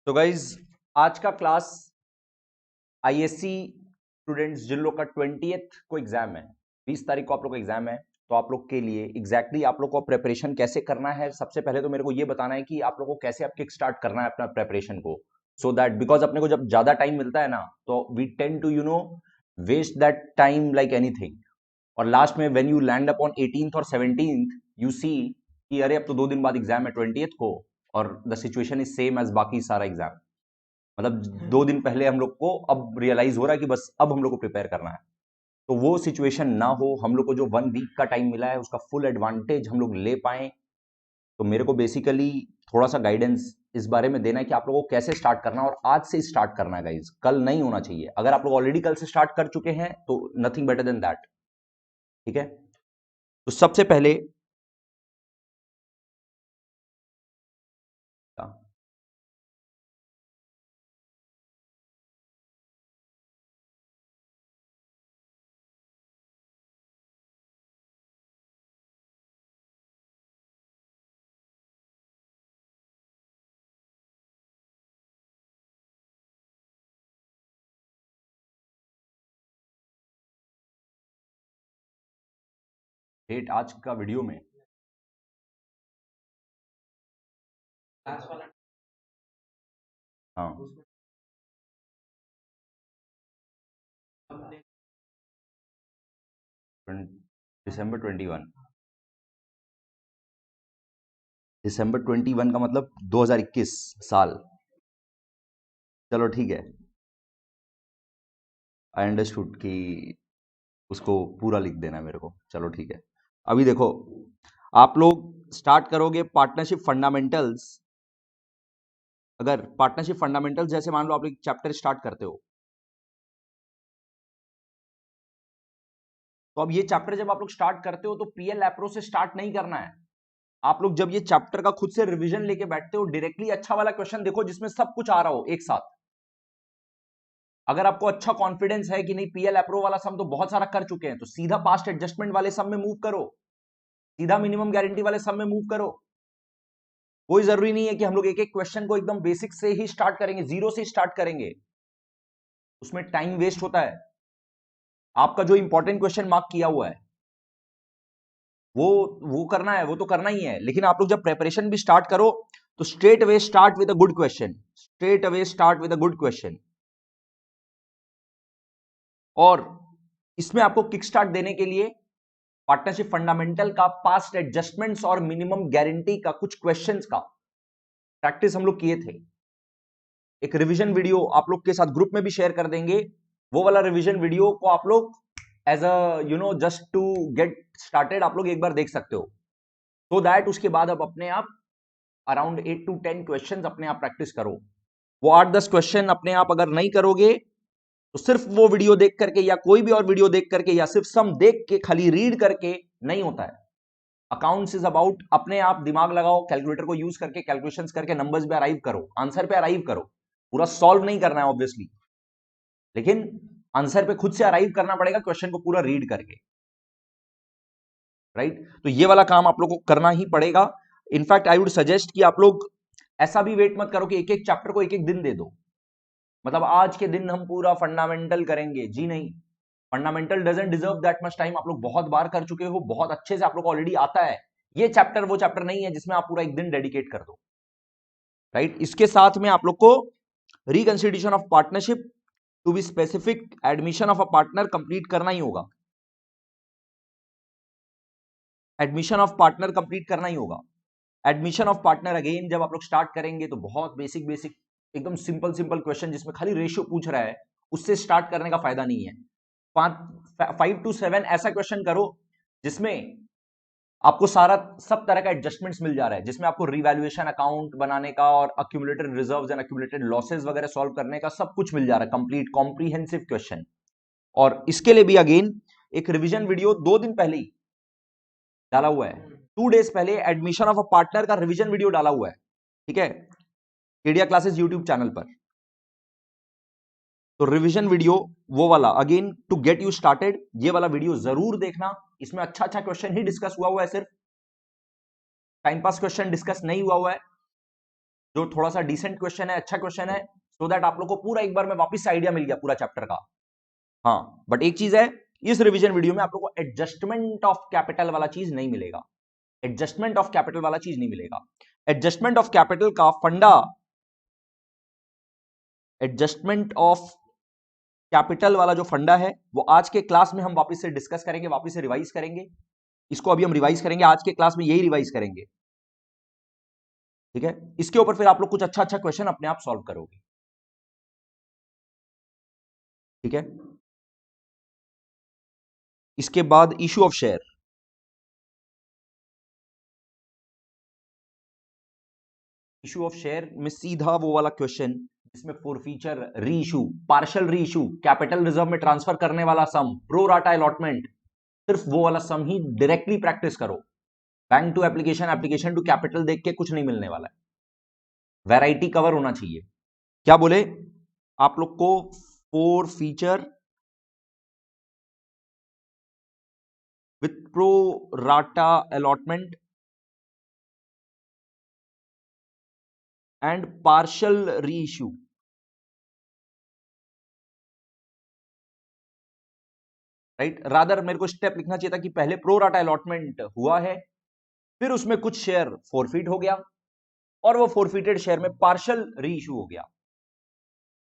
तो गाइज आज का क्लास आईएससी स्टूडेंट्स जिन लोग का 20th को एग्जाम है, 20 तारीख को आप लोग का एग्जाम है, तो आप लोग के लिए एग्जैक्टली आप लोग को प्रेपरेशन कैसे करना है। सबसे पहले तो मेरे को ये बताना है कि आप लोग को कैसे आप किक स्टार्ट करना है अपना प्रेपरेशन को, सो दैट बिकॉज अपने को जब ज्यादा टाइम मिलता है ना, तो we tend to waste that time like anything. और लास्ट में when you land upon 18th और 17th यू सी कि अरे अब तो 2 दिन बाद एग्जाम है 20th को, और the situation is same as बाकी सारा एग्जाम। मतलब 2 दिन पहले हम लोग को अब रियलाइज हो रहा है कि बस अब हम लोग को प्रिपेयर करना है। तो वो सिचुएशन ना हो, हम लोग को जो 1 वीक का टाइम मिला है उसका फुल एडवांटेज हम लोग ले पाए। तो मेरे को बेसिकली थोड़ा सा गाइडेंस इस बारे में देना है कि आप लोगों को कैसे स्टार्ट करना है, और आज से स्टार्ट करना है गाइज, कल नहीं होना चाहिए। अगर आप लोग ऑलरेडी कल से स्टार्ट कर चुके हैं तो नथिंग बेटर देन दैट। ठीक है, तो सबसे पहले डेट आज का वीडियो में हाँ दिसंबर 21 का मतलब 2021 साल। चलो ठीक है, आई अंडरस्टूड कि उसको पूरा लिख देना है मेरे को। चलो ठीक है, अभी देखो आप लोग स्टार्ट करोगे पार्टनरशिप फंडामेंटल्स। अगर पार्टनरशिप फंडामेंटल्स जैसे मान लो आप एक चैप्टर स्टार्ट करते हो, तो अब ये चैप्टर जब आप लोग स्टार्ट करते हो तो पीएल एप्रो से स्टार्ट नहीं करना है। आप लोग जब ये चैप्टर का खुद से रिवीजन लेके बैठते हो, डायरेक्टली अच्छा वाला क्वेश्चन देखो जिसमें सब कुछ आ रहा हो एक साथ। अगर आपको अच्छा कॉन्फिडेंस है कि नहीं पीएल एप्रो वाला सम तो बहुत सारा कर चुके हैं, तो सीधा पास्ट एडजस्टमेंट वाले सम में मूव करो, सीधा मिनिमम गारंटी वाले सम में मूव करो। कोई जरूरी नहीं है कि हम लोग एक एक क्वेश्चन को एकदम बेसिक से ही स्टार्ट करेंगे, जीरो से स्टार्ट करेंगे, उसमें टाइम वेस्ट होता है। आपका जो इंपॉर्टेंट क्वेश्चन मार्क किया हुआ है वो वो करना है, वो तो करना ही है। लेकिन आप लोग जब प्रेपरेशन भी स्टार्ट करो तो straight away start with a good question, straight away start with a good question. और इसमें आपको किक स्टार्ट देने के लिए पार्टनरशिप फंडामेंटल का पास्ट एडजस्टमेंट्स और मिनिमम गारंटी का कुछ क्वेश्चंस का प्रैक्टिस हम लोग किए थे। एक रिवीजन वीडियो आप लोग के साथ ग्रुप में भी शेयर कर देंगे। वो वाला रिवीजन वीडियो को आप लोग as a just to get started आप लोग एक बार देख सकते हो, सो दैट उसके बाद अब अपने आप अराउंड 8 to 10 क्वेश्चंस अपने आप प्रैक्टिस करो। वो 8-10 क्वेश्चन अपने आप अगर नहीं करोगे तो सिर्फ वो वीडियो देख करके या कोई भी और वीडियो देख करके या सिर्फ सम देख के खाली रीड करके नहीं होता है। अकाउंट्स इज अबाउट अपने आप दिमाग लगाओ, कैलकुलेटर को यूज करके कैलकुलेशंस करके नंबर्स पे अराइव करो, आंसर पे अराइव करो। पूरा सॉल्व नहीं करना है ऑब्वियसली, लेकिन आंसर पे खुद से अराइव करना पड़ेगा क्वेश्चन को पूरा रीड करके। राइट, तो ये वाला काम आप लोग को करना ही पड़ेगा। इनफैक्ट आई वुड सजेस्ट कि आप लोग ऐसा भी वेट मत करो कि एक एक चैप्टर को एक एक दिन दे दो, मतलब आज के दिन हम पूरा फंडामेंटल करेंगे, जी नहीं। Fundamental doesn't deserve that much time. आप लोग बहुत बार कर चुके हो, बहुत अच्छे से आप लोग को ऑलरेडी आता है। ये चैप्टर वो चैप्टर नहीं है जिसमें आप पूरा एक दिन डेडिकेट कर दो। राइट, इसके साथ में आप लोग को reconsideration of partnership to be specific admission of a partner complete करना ही होगा। एडमिशन ऑफ पार्टनर कंप्लीट करना ही होगा। एडमिशन ऑफ पार्टनर अगेन जब आप लोग स्टार्ट करेंगे तो बहुत बेसिक बेसिक एकदम सिंपल सिंपल क्वेश्चन जिसमें खाली रेशियो पूछ रहा है उससे स्टार्ट करने का फायदा नहीं है। 5 to 7 ऐसा क्वेश्चन करो जिसमें आपको सारा सब तरह का एडजस्टमेंट्स मिल जा रहा है, जिसमें आपको रिवैल्यूएशन अकाउंट बनाने का और accumulated reserves and accumulated losses वगैरह सॉल्व करने का सब कुछ मिल जा रहा है, कंप्लीट कॉम्प्रिहेंसिव क्वेश्चन। और इसके लिए भी अगेन एक रिवीजन वीडियो 2 दिन पहले ही डाला हुआ है, 2 days पहले एडमिशन ऑफ अ पार्टनर का रिवीजन वीडियो डाला हुआ है। ठीक है, केडिया क्लासेस यूट्यूब चैनल पर। तो रिवीजन वीडियो वो वाला again to get you started, ये वाला वीडियो जरूर देखना। इसमें अच्छा अच्छा क्वेश्चन ही डिस्कस हुआ हुआ है, सिर्फ टाइम पास क्वेश्चन डिस्कस नहीं हुआ हुआ है। जो थोड़ा सा डिसेंट क्वेश्चन है, अच्छा क्वेश्चन है, सो दैट आप लोग को पूरा एक बार में वापस से आइडिया मिल गया पूरा चैप्टर का। हाँ, बट एक चीज है, इस रिवीजन वीडियो में आप लोग को एडजस्टमेंट ऑफ कैपिटल वाला चीज नहीं मिलेगा। एडजस्टमेंट ऑफ कैपिटल वाला चीज नहीं मिलेगा। एडजस्टमेंट ऑफ कैपिटल का फंडा, एडजस्टमेंट ऑफ कैपिटल वाला जो फंडा है वो आज के क्लास में हम वापस से डिस्कस करेंगे, वापस से रिवाइज करेंगे। इसको अभी हम रिवाइज करेंगे, आज के क्लास में यही रिवाइज करेंगे, ठीक है। इसके ऊपर फिर आप लोग कुछ अच्छा अच्छा क्वेश्चन अपने आप सॉल्व करोगे, ठीक है। इसके बाद issue of share. Issue of share में सीधा वो वाला क्वेश्चन जिसमें forfeiture, reissue, partial reissue, capital reserve में ट्रांसफर करने वाला सम, प्रो राटा अलॉटमेंट, सिर्फ वो वाला सम ही डायरेक्टली प्रैक्टिस करो। Bank to application, application to capital देख के कुछ नहीं मिलने वाला है, वैरायटी कवर होना चाहिए। क्या बोले आप लोग को? Forfeiture with pro rata allotment and partial री इशू। राइट, रादर मेरे को स्टेप लिखना चाहिए था कि पहले प्रो राटा अलॉटमेंट हुआ है, फिर उसमें कुछ शेयर फॉरफिट हो गया, और वो फॉरफिटेड शेयर में पार्शियल री इशू हो गया।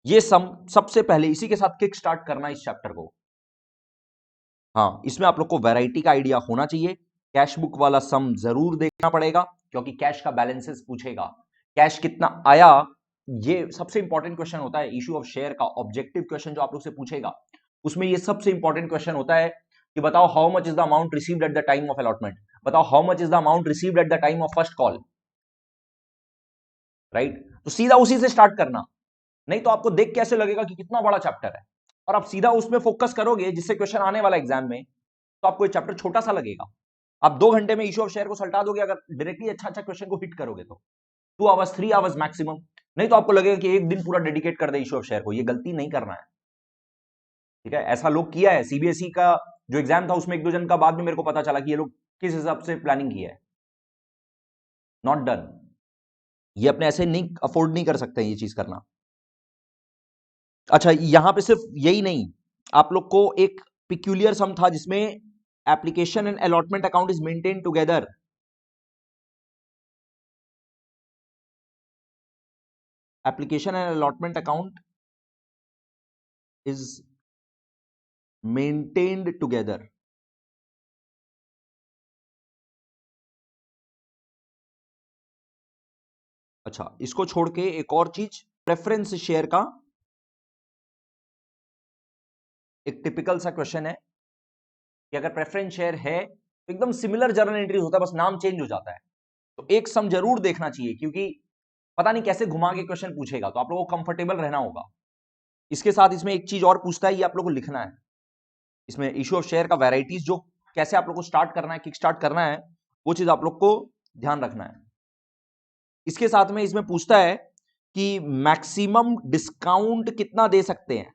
ये सम सबसे पहले इसी के साथ किक स्टार्ट करना इस चैप्टर को। हाँ, इसमें आप लोग को वैरायटी का आइडिया होना चाहिए। कैश बुक वाला सम जरूर देखना पड़ेगा, क्योंकि कैश का बैलेंसेस पूछेगा, कैश कितना आया। ये सबसे इंपॉर्टेंट क्वेश्चन होता है इशू ऑफ शेयर का, ऑब्जेक्टिव क्वेश्चन जो आप लोग से पूछेगा, उसमें ये सबसे इंपॉर्टेंट क्वेश्चन होता है कि बताओ how much is the amount received at the time of allotment, बताओ how much is the amount received at the time of first call. Right, तो सीधा उसी से स्टार्ट करना, नहीं तो आपको देख कैसे लगेगा कि कितना बड़ा चैप्टर है, और आप सीधा उसमें फोकस करोगे जिससे क्वेश्चन आने वाला एग्जाम में, तो आपको ये चैप्टर छोटा सा लगेगा। आप 2 घंटे में इशू ऑफ शेयर को सल्टा दोगे अगर डायरेक्टली अच्छा अच्छा क्वेश्चन को हिट करोगे तो 2 आवर्स 3 आवर्स मैक्सिमम, नहीं तो आपको लगेगा कि एक दिन पूरा डेडिकेट कर दे इशू ऑफ शेयर को। ये गलती नहीं करना है, ठीक है। ऐसा लोग किया है, सीबीएसई का जो एग्जाम था उसमें 1-2 जन का बाद में मेरे को पता चला कि ये लोग किस हिसाब से प्लानिंग किया है। नॉट डन, ये अपने ऐसे नहीं अफोर्ड नहीं कर सकते ये चीज करना। अच्छा, यहां पे सिर्फ यही नहीं, आप लोग को एक पिक्यूलियर सम था जिसमें application and allotment account is maintain together. Application and allotment account is maintained together. अच्छा, इसको छोड़ के एक और चीज, प्रेफरेंस शेयर का एक टिपिकल सा क्वेश्चन है कि अगर प्रेफरेंस शेयर है तो एकदम सिमिलर जर्नल एंट्री होता है, बस नाम चेंज हो जाता है। तो एक सम जरूर देखना चाहिए, क्योंकि पता नहीं कैसे घुमा के क्वेश्चन पूछेगा, तो आप लोगों को कंफर्टेबल रहना होगा। इसके साथ इसमें एक चीज और पूछता है, ये आप लोगों को लिखना है। इसमें इशू ऑफ शेयर का वैरायटीज जो कैसे आप लोग को स्टार्ट करना है, किक स्टार्ट करना है, वो चीज आप लोग को ध्यान रखना है। इसके साथ में इसमें पूछता है कि मैक्सिमम डिस्काउंट कितना दे सकते हैं,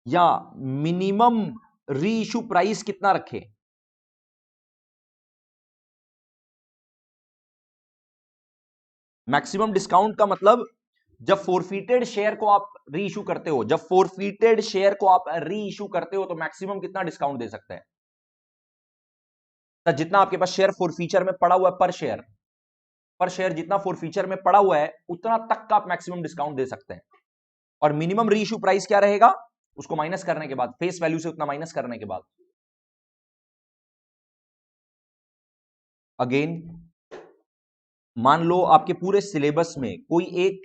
या मिनिमम री इशू प्राइस कितना रखे। मैक्सिमम डिस्काउंट का मतलब जब फोरफिटेड शेयर को आप री इशू करते हो, जब फोरफिटेड शेयर को आप री इशू करते हो तो मैक्सिमम कितना डिस्काउंट दे सकते हैं। तो जितना आपके पास शेयर फोरफीचर में पड़ा हुआ है, पर शेयर जितना फोरफीचर में पड़ा हुआ है उतना तक का आप मैक्सिमम डिस्काउंट दे सकते हैं। और मिनिमम री इशू प्राइस क्या रहेगा, उसको माइनस करने के बाद, फेस वैल्यू से उतना माइनस करने के बाद। अगेन, मान लो आपके पूरे सिलेबस में कोई एक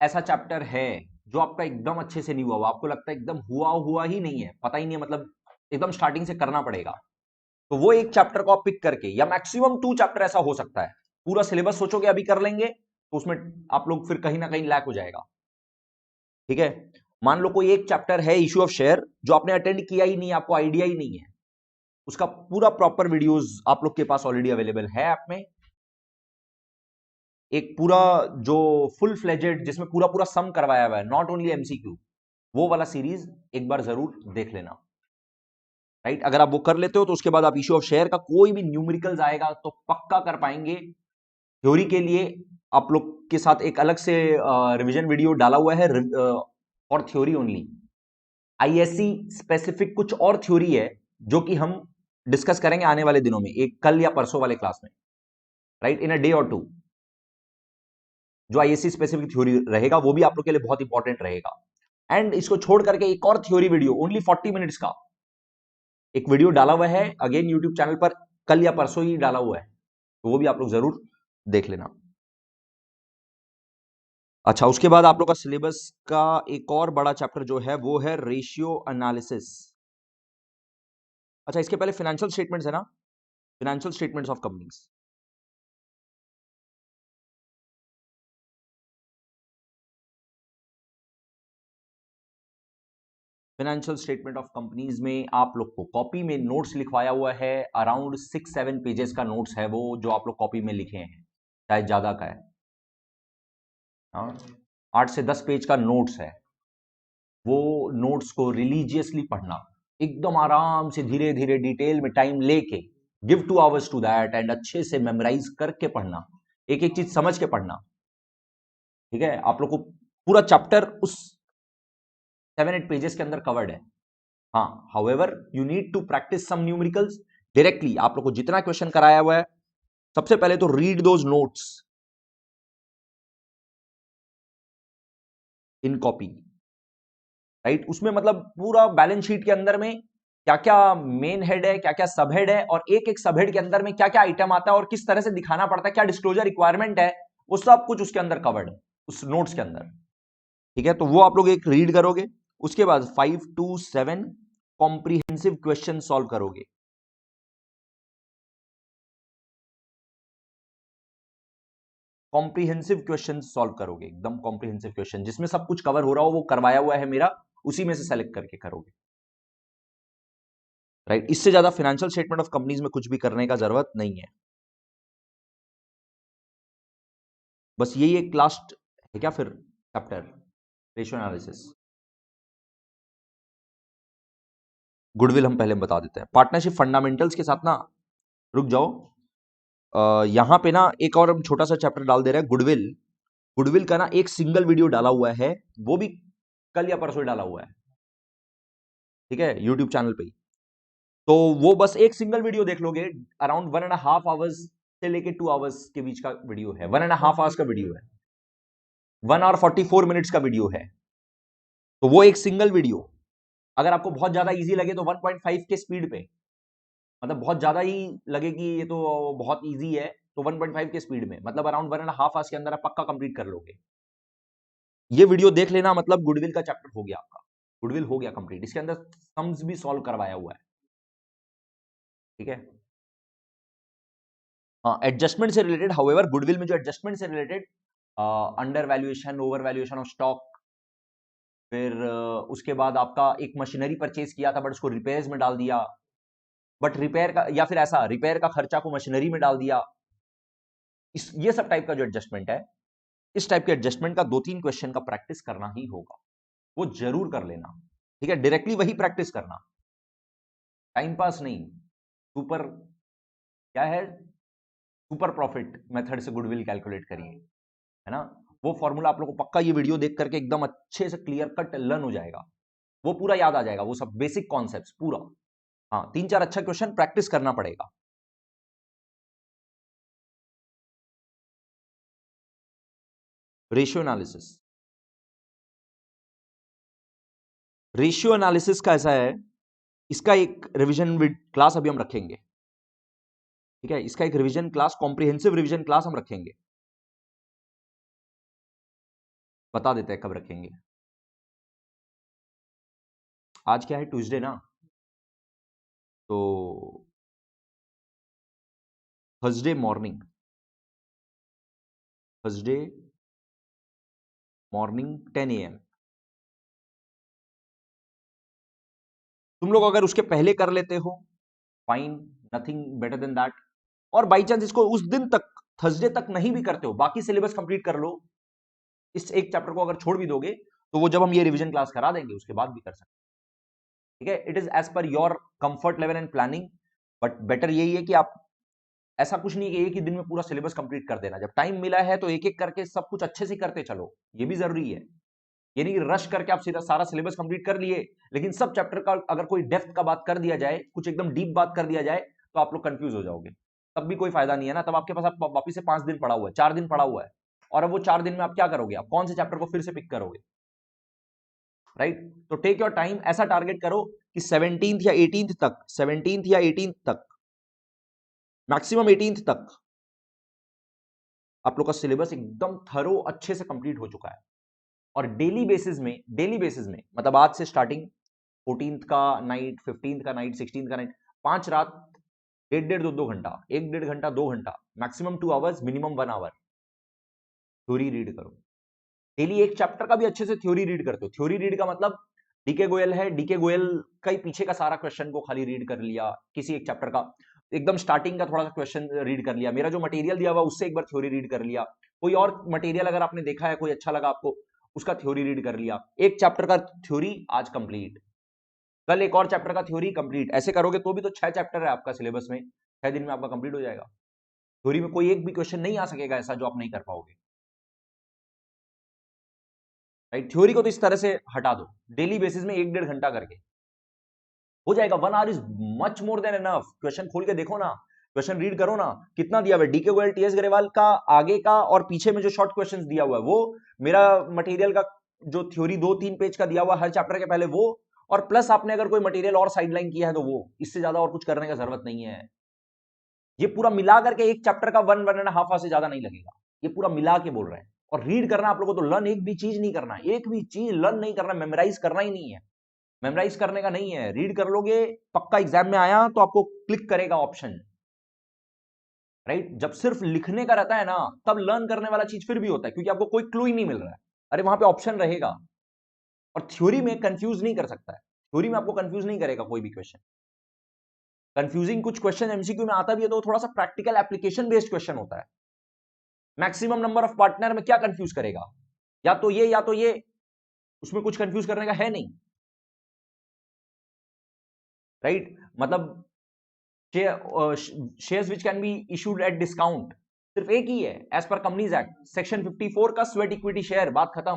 ऐसा चैप्टर है जो आपका एकदम अच्छे से नहीं हुआ, आपको लगता है एकदम हुआ हुआ ही नहीं है, पता ही नहीं है, मतलब एकदम स्टार्टिंग से करना पड़ेगा, तो वो एक चैप्टर को आप पिक करके, या मैक्सिमम 2 चैप्टर ऐसा हो सकता है, पूरा सिलेबस सोचोगे अभी कर लेंगे तो उसमें आप लोग फिर कहीं ना कहीं लैक हो जाएगा, ठीक है। मान लो कोई एक चैप्टर है इशू ऑफ शेयर जो आपने अटेंड किया ही नहीं, आपको आइडिया ही नहीं है, उसका पूरा प्रॉपर वीडियोस आप लोग के पास ऑलरेडी अवेलेबल है ऐप में। एक पूरा जो फुल फ्लेजेड जिसमें पूरा पूरा सम करवाया हुआ है, नॉट ओनली एमसीक्यू, वो वाला सीरीज एक बार जरूर देख लेना। राइट, अगर आप वो कर लेते हो तो उसके बाद आप इशू ऑफ शेयर का कोई भी न्यूमेरिकल्स आएगा तो पक्का कर पाएंगे, थ्योरी के लिए आप लोग के साथ एक अलग से रिवीजन वीडियो डाला हुआ है और थ्योरी ओनली। आईएससी स्पेसिफिक कुछ और थ्योरी है जो कि हम डिस्कस करेंगे आने वाले दिनों में, एक कल या परसों वाले क्लास में, राइट, इन अ डे और टू। जो आईएससी स्पेसिफिक थ्योरी रहेगा वो भी आप लोग के लिए बहुत इंपॉर्टेंट रहेगा। एंड इसको छोड़ करके एक और थ्योरी वीडियो ओनली 40 मिनट्स का एक वीडियो डाला हुआ है, अगेन यूट्यूब चैनल पर, कल या परसों ही डाला हुआ है, तो वो भी आप लोग जरूर देख लेना। अच्छा, उसके बाद आप लोग का सिलेबस का एक और बड़ा चैप्टर जो है वो है रेशियो एनालिसिस। अच्छा, इसके पहले फाइनेंशियल स्टेटमेंट्स है ना, financial statements of companies. Financial statement of companies में आप लोग को कॉपी में नोट्स लिखवाया हुआ है, अराउंड 6-7 पेजेस का नोट्स है वो, जो आप लोग कॉपी में लिखे हैं, शायद ज्यादा का है, हाँ, 8 से 10 पेज का नोट्स है। वो नोट्स को रिलीजियसली पढ़ना, एकदम आराम से धीरे धीरे डिटेल में टाइम लेके, give 2 hours to that, and अच्छे से मेमोराइज करके पढ़ना, एक एक चीज समझ के पढ़ना। ठीक है, आप लोग को पूरा चैप्टर उस 7-8 पेजेस के अंदर कवर्ड है। हाँ, however you need to practise some numericals directly. आप लोग को जितना क्वेश्चन कराया हुआ है, सबसे पहले तो read those notes in copy, right. उसमें मतलब पूरा बैलेंस शीट के अंदर में क्या क्या मेन हेड है, क्या क्या सब हेड है, और एक एक सब हेड के अंदर में क्या क्या आइटम आता है और किस तरह से दिखाना पड़ता है, क्या डिस्क्लोजर रिक्वायरमेंट है, वो सब कुछ उसके अंदर कवर्ड है, उस नोट्स के अंदर। ठीक है, तो वो आप लोग एक रीड करोगे। उसके बाद 5 to 7 कॉम्प्रिहेंसिव क्वेश्चन सॉल्व करोगे। कॉम्प्रिहेंसिव क्वेश्चन सॉल्व करोगे, एकदम कॉम्प्रिहेंसिव क्वेश्चन जिसमें सब कुछ कवर हो रहा हो, वो करवाया हुआ है मेरा, उसी में से सेलेक्ट करके करोगे, राइट। इससे ज्यादा फाइनेंशियल स्टेटमेंट ऑफ कंपनीज में कुछ भी करने का जरूरत नहीं है। बस यही एक लास्ट है क्या फिर चैप्टर, रेशियो एनालिसिस। गुडविल हम पहले बता देते हैं, पार्टनरशिप फंडामेंटल्स के साथ ना, रुक जाओ, यहां पे ना एक और हम छोटा सा चैप्टर डाल दे रहे हैं, गुडविल। गुडविल का ना एक सिंगल वीडियो डाला हुआ है, वो भी कल या परसों डाला हुआ है, ठीक है, यूट्यूब चैनल पे ही। तो वो बस एक सिंगल वीडियो देख लोगे, अराउंड 1.5 आवर्स से लेके 2 आवर्स के बीच का वीडियो है, 1.5 आवर्स का वीडियो है, 1 hour 44 minutes का वीडियो है। तो वो एक सिंगल वीडियो, अगर आपको बहुत ज्यादा इजी लगे तो 1.5 के स्पीड पे, मतलब बहुत ज्यादा ही लगे कि ये तो बहुत इजी है, तो 1.5 के स्पीड में, मतलब अराउंड 1.5 आवर्स के अंदर आप पक्का कंप्लीट कर लोगे। ये वीडियो देख लेना, मतलब गुडविल का चैप्टर हो गया आपका, गुडविल हो गया कंप्लीट। इसके अंदर सम्स भी सॉल्व करवाया हुआ है, ठीक है। हाँ, एडजस्टमेंट से रिलेटेड, हाउएवर गुडविल में जो एडजस्टमेंट से related, under valuation, over valuation of stock, फिर उसके बाद आपका एक मशीनरी परचेज किया था बट उसको रिपेयर्स में डाल दिया, बट रिपेयर का, या फिर ऐसा रिपेयर का खर्चा को मशीनरी में डाल दिया, ये सब टाइप का जो एडजस्टमेंट है, इस टाइप के एडजस्टमेंट का 2-3 क्वेश्चन का प्रैक्टिस करना ही होगा, वो जरूर कर लेना, ठीक है। डायरेक्टली वही प्रैक्टिस करना, टाइम पास नहीं। सुपर क्या है, सुपर प्रॉफिट मेथड से गुडविल कैलकुलेट करिए, है ना। वो फॉर्मूला आप लोग को पक्का ये वीडियो देख करके एकदम अच्छे से क्लियर कट लर्न हो जाएगा, वो पूरा याद आ जाएगा, वो सब बेसिक कॉन्सेप्ट्स पूरा। हाँ, 3-4 अच्छा क्वेश्चन प्रैक्टिस करना पड़ेगा। रेशियो एनालिसिस, रेशियो एनालिसिस का ऐसा है, इसका एक रिवीजन क्लास अभी हम रखेंगे, ठीक है। इसका एक revision class, comprehensive revision class हम रखेंगे, बता देते हैं कब रखेंगे। आज क्या है, ट्यूसडे ना, तो Thursday morning, Thursday morning 10 AM। तुम लोग अगर उसके पहले कर लेते हो, fine, nothing better than that. और बाई चांस इसको उस दिन तक, थर्सडे तक नहीं भी करते हो, बाकी सिलेबस कंप्लीट कर लो, इस एक चैप्टर को अगर छोड़ भी दोगे, तो वो जब हम ये रिवीजन क्लास करा देंगे उसके बाद भी कर सकते, ठीक है। It is as per your comfort level and planning, but better यही है कि आप ऐसा कुछ नहीं कि एक ही दिन में पूरा सिलेबस कंप्लीट कर देना। जब टाइम मिला है तो एक एक करके सब कुछ अच्छे से करते चलो, ये भी जरूरी है। ये नहीं कि रश करके आप सीधा सारा सिलेबस कंप्लीट कर लिए, लेकिन सब चैप्टर का अगर कोई डेप्थ का बात कर दिया जाए, कुछ एकदम डीप बात कर दिया जाए, तो आप लोग कंफ्यूज हो जाओगे, तब भी कोई फायदा नहीं है ना। तब आपके पास आप वापिस से 5 दिन पड़ा हुआ है, 4 दिन पड़ा हुआ है, और अब वो 4 दिन में आप क्या करोगे? आप कौन से चैप्टर को फिर से पिक करोगे? राइट? तो टेक योर टाइम, ऐसा टारगेट करो कि 17th या 18th तक, 17th या 18th तक, मैक्सिमम 18th तक आप लोग का सिलेबस एकदम थरो अच्छे से कंप्लीट हो चुका है। और डेली बेसिस में मतलब आज से स्टार्टिंग 14th का नाइट, 15th का नाइट, 16th का नाइट, 5 रात, 1.5-2 घंटा, 1-1.5 घंटा, 2 घंटा, maximum 2 hours, minimum 1 hour theory read करो। डेली एक चैप्टर का भी अच्छे से थ्योरी रीड करते हो। थ्योरी रीड का मतलब डीके गोयल है, डीके गोयल का ही पीछे का सारा क्वेश्चन को खाली रीड कर लिया, किसी एक चैप्टर का एकदम स्टार्टिंग का थोड़ा सा क्वेश्चन रीड कर लिया, मेरा जो मटेरियल दिया हुआ उससे एक बार थ्योरी रीड कर लिया, कोई और मटेरियल अगर आपने देखा है, कोई अच्छा लगा आपको, उसका थ्योरी रीड कर लिया। एक चैप्टर का थ्योरी आज कंप्लीट, कल एक और चैप्टर का थ्योरी कंप्लीट। ऐसे करोगे तो भी तो 6 चैप्टर है आपका सिलेबस में, 6 दिन में आपका कंप्लीट हो जाएगा। थ्योरी में कोई एक भी क्वेश्चन नहीं आ सकेगा ऐसा जो आप नहीं कर पाओगे। राइट? थ्योरी को तो इस तरह से हटा दो, डेली बेसिस में 1-1.5 घंटा करके हो जाएगा। 1 our is much more than enough. Question खोल के देखो ना, क्वेश्चन रीड करो ना, कितना दिया हुआ है डीके गोयल, टीएस ग्रेवाल का आगे का और पीछे में जो शॉर्ट क्वेश्चंस दिया हुआ है वो, मेरा मटेरियल का जो थ्योरी 2-3 पेज का दिया हुआ हर चैप्टर के पहले वो, और प्लस आपने अगर कोई मटेरियल और साइडलाइन किया है तो वो, इससे ज्यादा और कुछ करने का जरूरत नहीं है। ये पूरा मिला करके एक चैप्टर का 1-1.5 आवर से ज्यादा नहीं लगेगा, ये पूरा मिला के बोल रहे हैं। और रीड करना आप लोगों को, तो लर्न एक भी चीज नहीं करना, एक भी चीज लर्न नहीं करना, मेमोराइज करना ही नहीं है, मेमोराइज करने का नहीं है। रीड कर लोगे, पक्का एग्जाम में आया तो आपको क्लिक करेगा ऑप्शन। राइट? जब सिर्फ लिखने का रहता है ना, तब लर्न करने वाला चीज फिर भी होता है, क्योंकि आपको कोई क्लू ही नहीं मिल रहा है, अरे वहां पे ऑप्शन रहेगा। और थ्योरी में कंफ्यूज नहीं कर सकता है, थ्योरी में आपको कंफ्यूज नहीं करेगा कोई भी क्वेश्चन। कंफ्यूजिंग कुछ क्वेश्चन एमसीक्यू में आता भी है तो थोड़ा सा प्रैक्टिकल एप्लीकेशन बेस्ड क्वेश्चन होता है। मैक्सिमम नंबर ऑफ पार्टनर में क्या कंफ्यूज करेगा? या तो ये या तो ये, उसमें कुछ कंफ्यूज करने का है नहीं। राइट? मतलब shares which can be issued at discount, सिर्फ एक ही है, as per companies act section 54 का स्वेट इक्विटी शेयर, बात खत्म।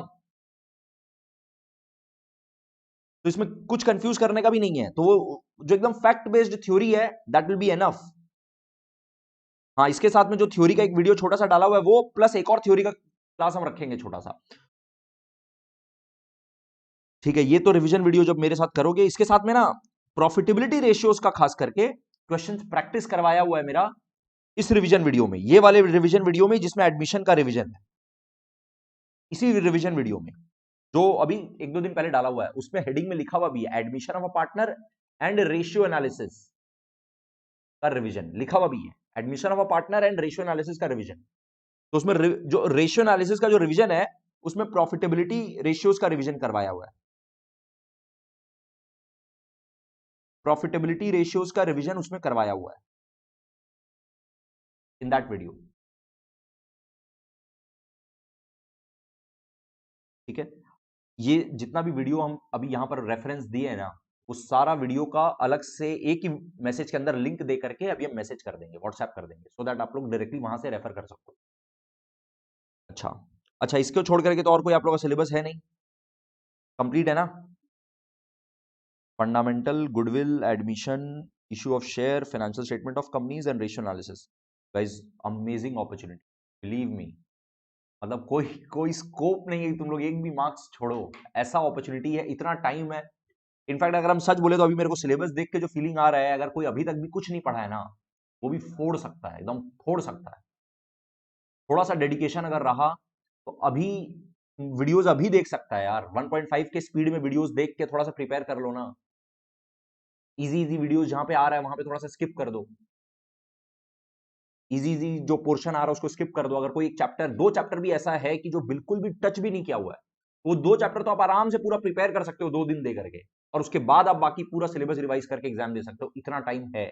तो इसमें कुछ कंफ्यूज करने का भी नहीं है, तो वो जो एकदम फैक्ट बेस्ड थ्योरी है दैट विल बी एनफ। हाँ, इसके साथ में जो थ्योरी का एक वीडियो छोटा सा डाला हुआ है वो, प्लस एक और थ्योरी का क्लास हम रखेंगे छोटा सा। ठीक है? ये तो रिवीजन वीडियो जब मेरे साथ करोगे, इसके साथ में ना प्रॉफिटेबिलिटी रेशियोज का खास करके क्वेश्चन प्रैक्टिस करवाया हुआ है मेरा इस रिवीजन वीडियो में, ये वाले रिवीजन वीडियो में जिसमें एडमिशन का रिवीजन है। इसी रिवीजन वीडियो में जो अभी 1-2 दिन पहले डाला हुआ है, उसमें हेडिंग में लिखा हुआ भी है admission of a partner and ratio analysis का रिवीजन, लिखा हुआ भी है admission of a partner and ratio analysis का रिवीजन। तो उसमें जो रेशियो एनालिसिस का जो रिवीजन है, उसमें प्रॉफिटेबिलिटी रेशियोज का रिवीजन करवाया हुआ है, प्रॉफिटेबिलिटी रेशियोज का रिवीजन उसमें करवाया हुआ है इन दैट वीडियो। ठीक है? ये जितना भी वीडियो हम अभी यहां पर रेफरेंस दिए है ना, उस सारा वीडियो का अलग से एक ही मैसेज के अंदर लिंक दे करके अभी हम मैसेज कर देंगे, व्हाट्सएप कर देंगे, सो दैट आप लोग डायरेक्टली वहां से रेफर कर सकते हो। अच्छा, अच्छा, इसको छोड़ करके तो और कोई आप लोग का सिलेबस है नहीं, कंप्लीट है ना? Fundamental, goodwill, admission, issue of share, financial statement of companies and ratio analysis. Guys, amazing opportunity, believe me. मतलब कोई कोई स्कोप नहीं है कि तुम लोग एक भी मार्क्स छोड़ो, ऐसा अपॉर्चुनिटी है, इतना टाइम है। इनफैक्ट अगर हम सच बोले तो अभी मेरे को सिलेबस देख के जो फीलिंग आ रहा है, अगर कोई अभी तक भी कुछ नहीं पढ़ा है ना, वो भी फोड़ सकता है, एकदम फोड़ सकता है। थोड़ा सा डेडिकेशन अगर रहा तो अभी वीडियोस अभी देख सकता है यार, 1.5 के स्पीड में वीडियोस देख के थोड़ा सा प्रिपेयर कर लो ना। इजी इजी वीडियोस जहां पे आ रहा है वहां पे थोड़ा सा स्किप कर दो, इजी इजी जो पोर्शन आ रहा है उसको स्किप कर दो। अगर कोई एक चैप्टर, 2 चैप्टर भी ऐसा है कि जो बिल्कुल भी टच भी नहीं किया हुआ है, वो 2 चैप्टर तो आप आराम से पूरा प्रिपेयर कर सकते हो 2 दिन दे करके, और उसके बाद आप बाकी पूरा सिलेबस रिवाइज करके एग्जाम दे सकते हो, इतना टाइम है।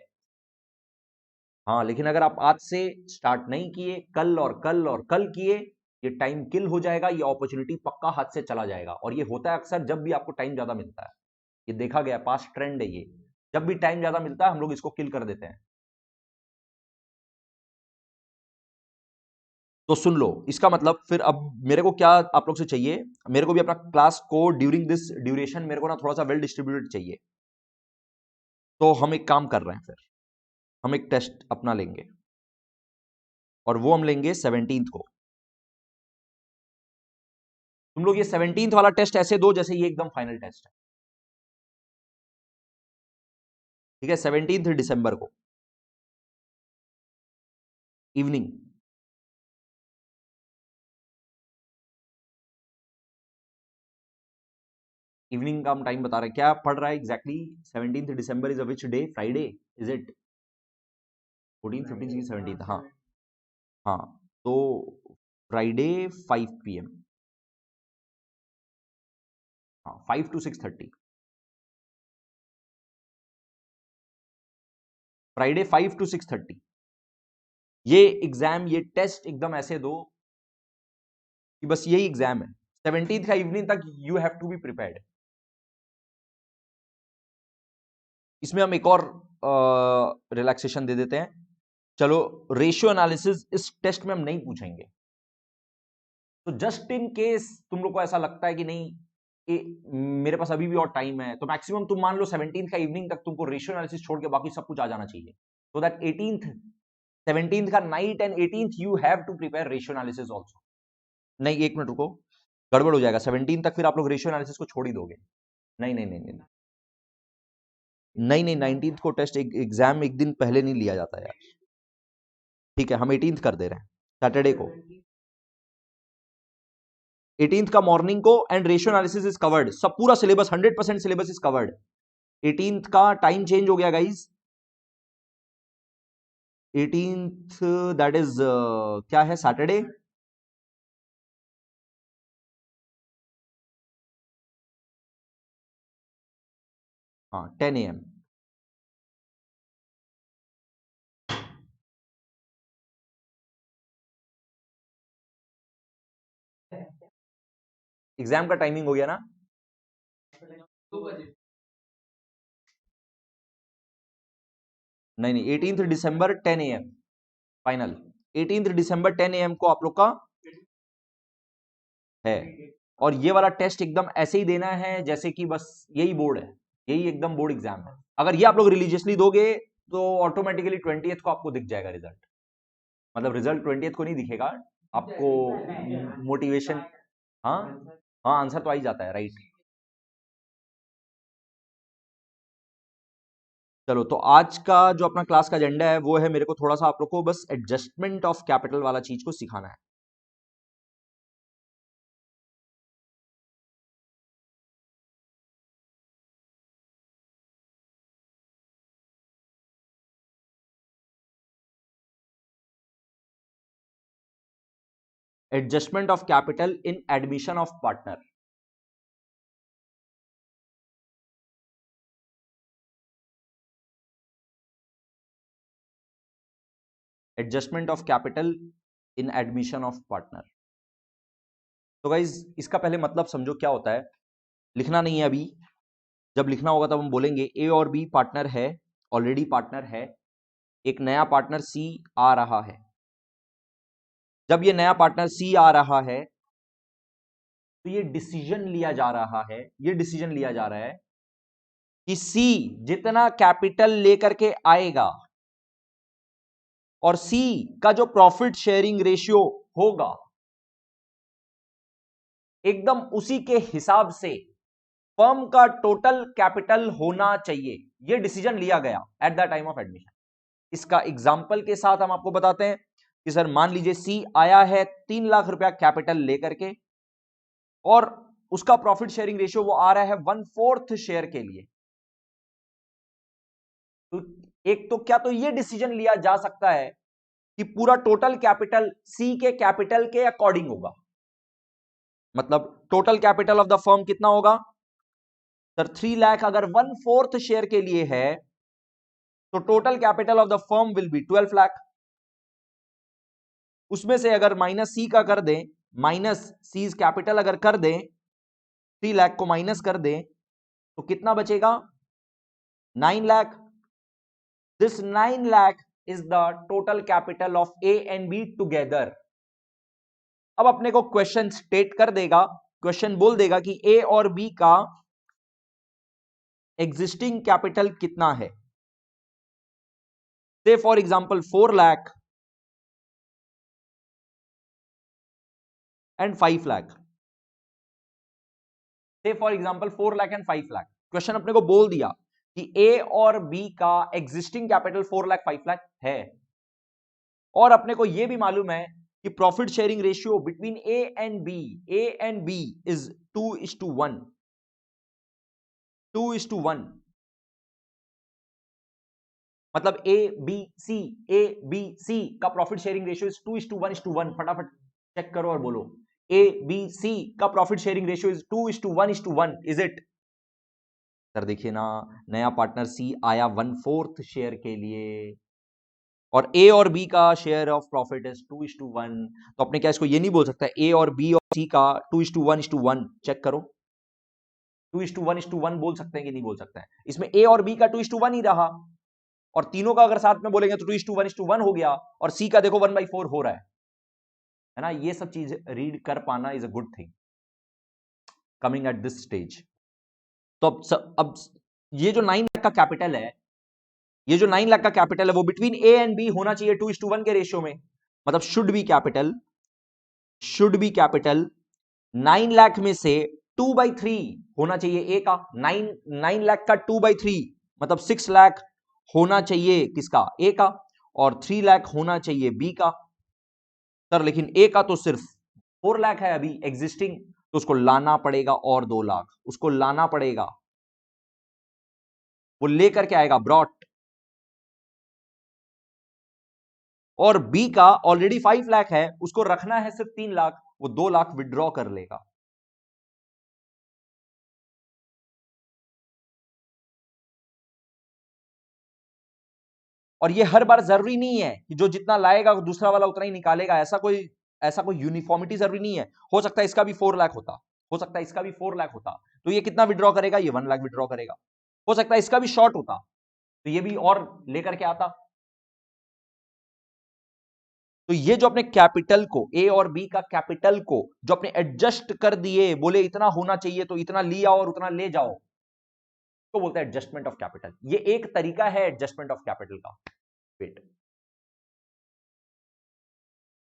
हाँ, लेकिन अगर आप आज से स्टार्ट नहीं किए, कल और कल और कल किए, ये टाइम किल हो जाएगा, ये अपॉर्चुनिटी पक्का हाथ से चला जाएगा। और ये होता है अक्सर जब भी आपको टाइम ज्यादा मिलता है, ये देखा गया, पास्ट ट्रेंड है ये, जब भी टाइम ज्यादा मिलता है हम लोग इसको किल कर देते हैं। तो सुन लो, इसका मतलब फिर अब मेरे को क्या आप लोग से चाहिए, मेरे को भी अपना क्लास को ड्यूरिंग दिस ड्यूरेशन मेरे को ना थोड़ा सा वेल डिस्ट्रीब्यूटेड चाहिए। तो हम एक काम कर रहे हैं, फिर हम एक टेस्ट अपना लेंगे और वो हम लेंगे 17th को। तुम लोग ये 17th वाला टेस्ट ऐसे दो जैसे ये एकदम फाइनल टेस्ट है, ठीक है? 17 दिसंबर को इवनिंग। इवनिंग का हम टाइम बता रहे हैं, क्या पढ़ रहा है exactly? 17 December is a which day? Friday is it? 14 15 17? हाँ हाँ, तो फ्राइडे 5 PM। हाँ, 5 to 6:30। Friday 5 to 6:30। ये एग्जाम, ये टेस्ट एकदम ऐसे दो कि बस यही एग्जाम है। 17 का इवनिंग तक you have to be prepared. इसमें हम एक और रिलैक्सेशन दे देते हैं। चलो, रेशियो एनालिसिस इस टेस्ट में हम नहीं पूछेंगे। तो जस्ट इन केस तुम लोग को ऐसा लगता है कि नहीं मेरे पास अभी भी और टाइम है, तो मैक्सिमम तुम मान लो 17 का इवनिंग तक तुमको रेशियो एनालिसिस छोड़ के बाकी सब कुछ आ जाना चाहिए, सो दैट 18th 17th का night and 18th you have to prepare ratio analysis also. नहीं, एक मिनट रुको, गड़बड़ हो जाएगा। 17 तक फिर आप लोग रेशियो एनालिसिस को छोड़ ही दोगे। नहीं नहीं नहीं नहीं नहीं नहीं, 19th को टेस्ट एग्जाम एक दिन पहले नहीं लिया जाता यार। ठीक है, हम 18th कर दे रहे हैं, सैटरडे को 18th का मॉर्निंग को। And ratio analysis is covered, सब पूरा syllabus 100% syllabus is covered. 18th का टाइम चेंज हो गया गाइस। 18th दैट इज क्या है, सैटरडे। हाँ, 10 AM। एग्जाम का टाइमिंग हो गया ना? नहीं नहीं, 18th December 10 AM final. 18th December 10 AM को आप लोग का है। और ये वाला टेस्ट एकदम ऐसे ही देना है जैसे कि बस यही बोर्ड है, यही एकदम बोर्ड एग्जाम है। अगर ये आप लोग रिलीजियसली दोगे तो ऑटोमेटिकली 20th को आपको दिख जाएगा रिजल्ट। मतलब रिजल्ट 20th को नहीं दिखेगा आपको, मोटिवेशन। हाँ हाँ, आंसर तो आ ही जाता है, राइट। चलो, तो आज का जो अपना क्लास का एजेंडा है वो है, मेरे को थोड़ा सा आप लोग को बस एडजस्टमेंट ऑफ कैपिटल वाला चीज को सिखाना है। Adjustment of capital in admission of partner. Adjustment of capital in admission of partner. तो गाइज इसका पहले मतलब समझो क्या होता है। लिखना नहीं है अभी, जब लिखना होगा तब हम बोलेंगे। ए और बी पार्टनर है, ऑलरेडी पार्टनर है। एक नया पार्टनर सी आ रहा है। जब ये नया पार्टनर सी आ रहा है तो ये डिसीजन लिया जा रहा है, ये डिसीजन लिया जा रहा है कि सी जितना कैपिटल लेकर के आएगा और सी का जो प्रॉफिट शेयरिंग रेशियो होगा एकदम उसी के हिसाब से फर्म का टोटल कैपिटल होना चाहिए। यह डिसीजन लिया गया eight the time of admission. इसका एग्जाम्पल के साथ हम आपको बताते हैं कि सर मान लीजिए सी आया है 3 लाख रुपया कैपिटल लेकर के और उसका प्रॉफिट शेयरिंग रेशियो वो आ रहा है 1/4 शेयर के लिए। तो एक तो क्या तो ये डिसीजन लिया जा सकता है कि पूरा टोटल कैपिटल सी के कैपिटल के अकॉर्डिंग होगा। मतलब total capital of the firm कितना होगा सर? 3 लाख अगर 1/4 शेयर के लिए है तो total capital of the firm will be 12 lakh. उसमें से अगर माइनस सी का कर दें, माइनस सी कैपिटल अगर कर दें, 3 लाख को माइनस कर दें तो कितना बचेगा? 9 lakh. This 9 lakh is the total capital of A and be together. अब अपने को क्वेश्चन स्टेट कर देगा, क्वेश्चन बोल देगा कि ए और बी का एग्जिस्टिंग कैपिटल कितना है। Say for example 4 lakh and 5 lakh. Say for example 4 lakh and 5 lakh. Question अपने को बोल दिया कि ए और बी का एग्जिस्टिंग कैपिटल 4 लाख 5 लाख है, और अपने को यह भी मालूम है कि profit sharing ratio between A and B is 2:1। 2:1 मतलब ए बी सी का प्रॉफिट शेयरिंग रेशियो इज 2:1:1। फटाफट चेक करो और बोलो, ए बी सी का profit sharing ratio is 2:1:1। Is it? Sir देखिए ना, नया पार्टनर सी आया 1/4 शेयर के लिए, और ए और बी का शेयर ऑफ प्रॉफिट इज 2:1। तो अपने क्या इसको ये नहीं बोल सकता ए और बी और सी का 2:1:1? चेक करो, 2:1:1 बोल सकते हैं कि नहीं बोल सकते हैं? इसमें ए और बी का 2:1 ही रहा, और तीनों का अगर साथ में बोलेंगे तो 2:1:1 हो गया, और सी का देखो 1/4 हो रहा है ना। ये सब चीज रीड कर पाना is a good thing coming at this stage. तो अब ये जो 9 लाख का कैपिटल है, ये जो 9 लाख का कैपिटल है वो बिटवीन ए एंड बी होना चाहिए 2:1 के रेशियो में। मतलब शुड बी कैपिटल 9 लाख में से 2/3 होना चाहिए ए का। 9 लाख का 2/3 मतलब 6 लाख होना चाहिए किसका? ए का। और 3 लाख होना चाहिए बी का। सर लेकिन ए का तो सिर्फ 4 लाख है अभी एग्जिस्टिंग, तो उसको लाना पड़ेगा और 2 लाख, उसको लाना पड़ेगा, वो लेकर के आएगा ब्रॉट। और बी का ऑलरेडी 5 लाख है, उसको रखना है सिर्फ 3 लाख, वो 2 लाख विड्रॉ कर लेगा। और ये हर बार जरूरी नहीं है कि जो जितना लाएगा दूसरा वाला उतना ही निकालेगा, ऐसा कोई यूनिफॉर्मिटी जरूरी नहीं है। हो सकता है इसका भी 4 लाख होता, हो सकता है इसका भी 4 लाख होता, तो ये कितना विड्रॉ करेगा? ये 1 लाख विड्रॉ करेगा। हो सकता है इसका भी शॉर्ट होता, तो ये भी और लेकर के आता। तो ये जो अपने कैपिटल को, ए और बी का कैपिटल को जो अपने एडजस्ट कर दिए, बोले इतना होना चाहिए तो इतना लिया और उतना ले जाओ, तो बोलते हैं एडजस्टमेंट ऑफ कैपिटल। ये एक तरीका है एडजस्टमेंट ऑफ कैपिटल का। वेट,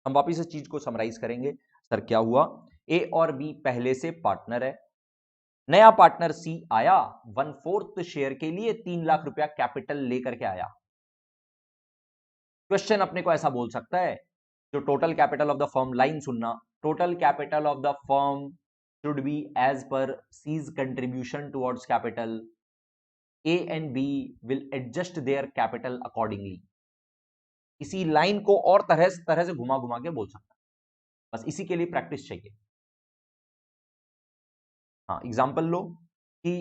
हम वापिस इस चीज को समराइज करेंगे। सर क्या हुआ? ए और बी पहले से पार्टनर है, नया पार्टनर सी आया 1/4 शेयर के लिए 3 लाख रुपया कैपिटल लेकर के आया। क्वेश्चन अपने को ऐसा बोल सकता है, जो total capital of the firm, line सुनना, total capital of the firm should be as per C's contribution towards capital, A and B will adjust their capital accordingly. इसी लाइन को और तरह से घुमा घुमा के बोल सकता है, बस इसी के लिए प्रैक्टिस चाहिए। हाँ, एग्जाम्पल लो कि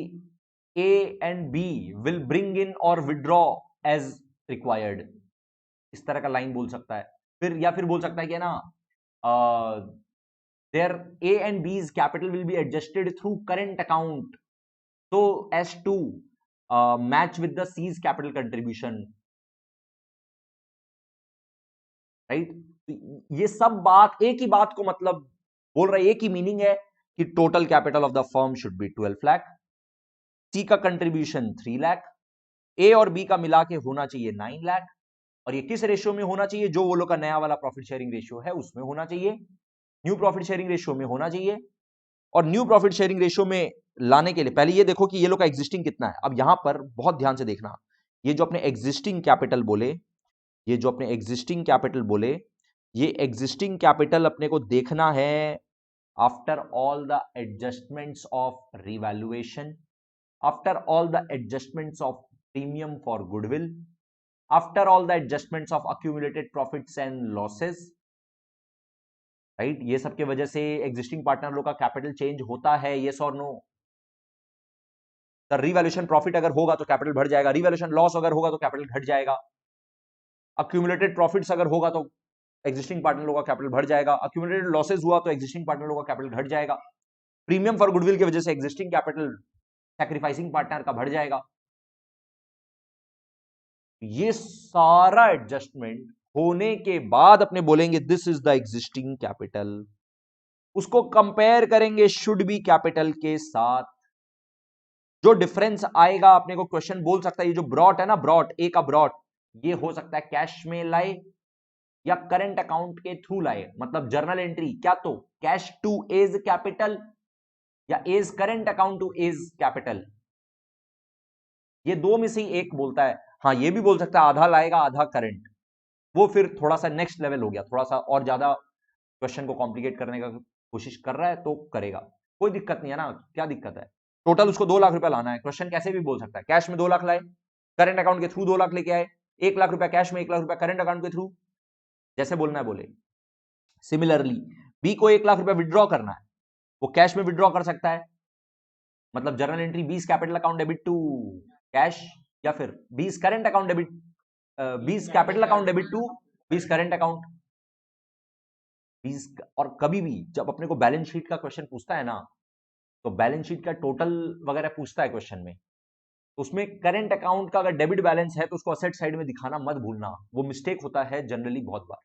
A and B will bring in और विड्रॉ एज रिक्वायर्ड, इस तरह का लाइन बोल सकता है। फिर या फिर बोल सकता है कि ना, their A and B's capital will be adjusted through current account so as to match with the C's capital contribution, right? ये सब बात एक ही बात को मतलब बोल रहा है, एक ही मीनिंग है कि total capital of the firm should be 12 lakh, C का कंट्रीब्यूशन 3 लाख, ए और बी का मिला के होना चाहिए 9 लाख, और ये किस रेशियो में होना चाहिए? जो वो लोग का नया वाला प्रॉफिट शेयरिंग रेशियो है उसमें होना चाहिए, न्यू प्रॉफिट शेयरिंग रेशियो में होना चाहिए। और न्यू प्रॉफिट शेयरिंग रेशियो में लाने के लिए पहले ये देखो कि ये लोग का एग्जिस्टिंग कितना है। अब यहां पर बहुत ध्यान से देखना, ये जो अपने एग्जिस्टिंग कैपिटल बोले, ये जो अपने एग्जिस्टिंग कैपिटल बोले, ये एग्जिस्टिंग कैपिटल अपने को देखना है after all the adjustments of revaluation, after all the adjustments of premium for goodwill, after all the adjustments of accumulated profits and losses, right? ये सब के वजह से एग्जिस्टिंग पार्टनर लोग का कैपिटल चेंज होता है, यस और नो? रिवैल्यूएशन प्रॉफिट अगर होगा तो कैपिटल बढ़ जाएगा, रिवैल्यूएशन लॉस अगर होगा तो कैपिटल घट जाएगा, अक्यूमुलेटेड प्रॉफिट्स अगर होगा तो एग्जिस्टिंग पार्टनर लोग का कैपिटल बढ़ जाएगा, अक्यूमुलेटेड लॉसेस हुआ तो एग्जिस्टिंग पार्टनर लोग का कैपिटल घट जाएगा, प्रीमियम फॉर गुडविल की वजह से एग्जिस्टिंग कैपिटल सैक्रिफाइसिंग पार्टनर का बढ़ जाएगा। ये सारा एडजस्टमेंट होने के बाद अपने बोलेंगे this is the existing capital. उसको कंपेयर करेंगे शुड बी कैपिटल के साथ। जो डिफरेंस आएगा अपने को क्वेश्चन बोल सकता है, ये जो ब्रॉट है ना, ब्रॉट ए का ब्रॉट, ये हो सकता है कैश में लाए या करंट अकाउंट के थ्रू लाए, मतलब जर्नल एंट्री क्या तो कैश टू एज कैपिटल या A's current account to A's capital, ये दो में से ही एक बोलता है। हाँ ये भी बोल सकता है आधा लाएगा आधा करंट, वो फिर थोड़ा सा नेक्स्ट लेवल हो गया, थोड़ा सा और ज्यादा क्वेश्चन को कॉम्प्लिकेट करने का कोशिश कर रहा है तो करेगा, कोई दिक्कत नहीं है ना, क्या दिक्कत है। टोटल उसको 2 लाख रुपया लाना है, क्वेश्चन कैसे भी बोल सकता है कैश में 2 लाख लाए, करंट अकाउंट के थ्रू 2 लाख लेके आए, 1 लाख रुपया कैश में 1 लाख रुपया करंट अकाउंट के थ्रू, जैसे बोलना है बोले। सिमिलरली बी को 1 लाख रुपया विड्रॉ करना है, वो कैश में विड्रॉ कर सकता है, मतलब journal entry 20 capital account debit to cash, या फिर 20 current account debit, 20 capital account debit to 20 current account 20। और कभी भी जब अपने को बैलेंस शीट का क्वेश्चन पूछता है ना, तो बैलेंस शीट का टोटल वगैरह पूछता है क्वेश्चन में, तो उसमें करंट अकाउंट का अगर डेबिट बैलेंस है तो उसको असेट साइड में दिखाना मत भूलना, वो मिस्टेक होता है जनरली बहुत बार।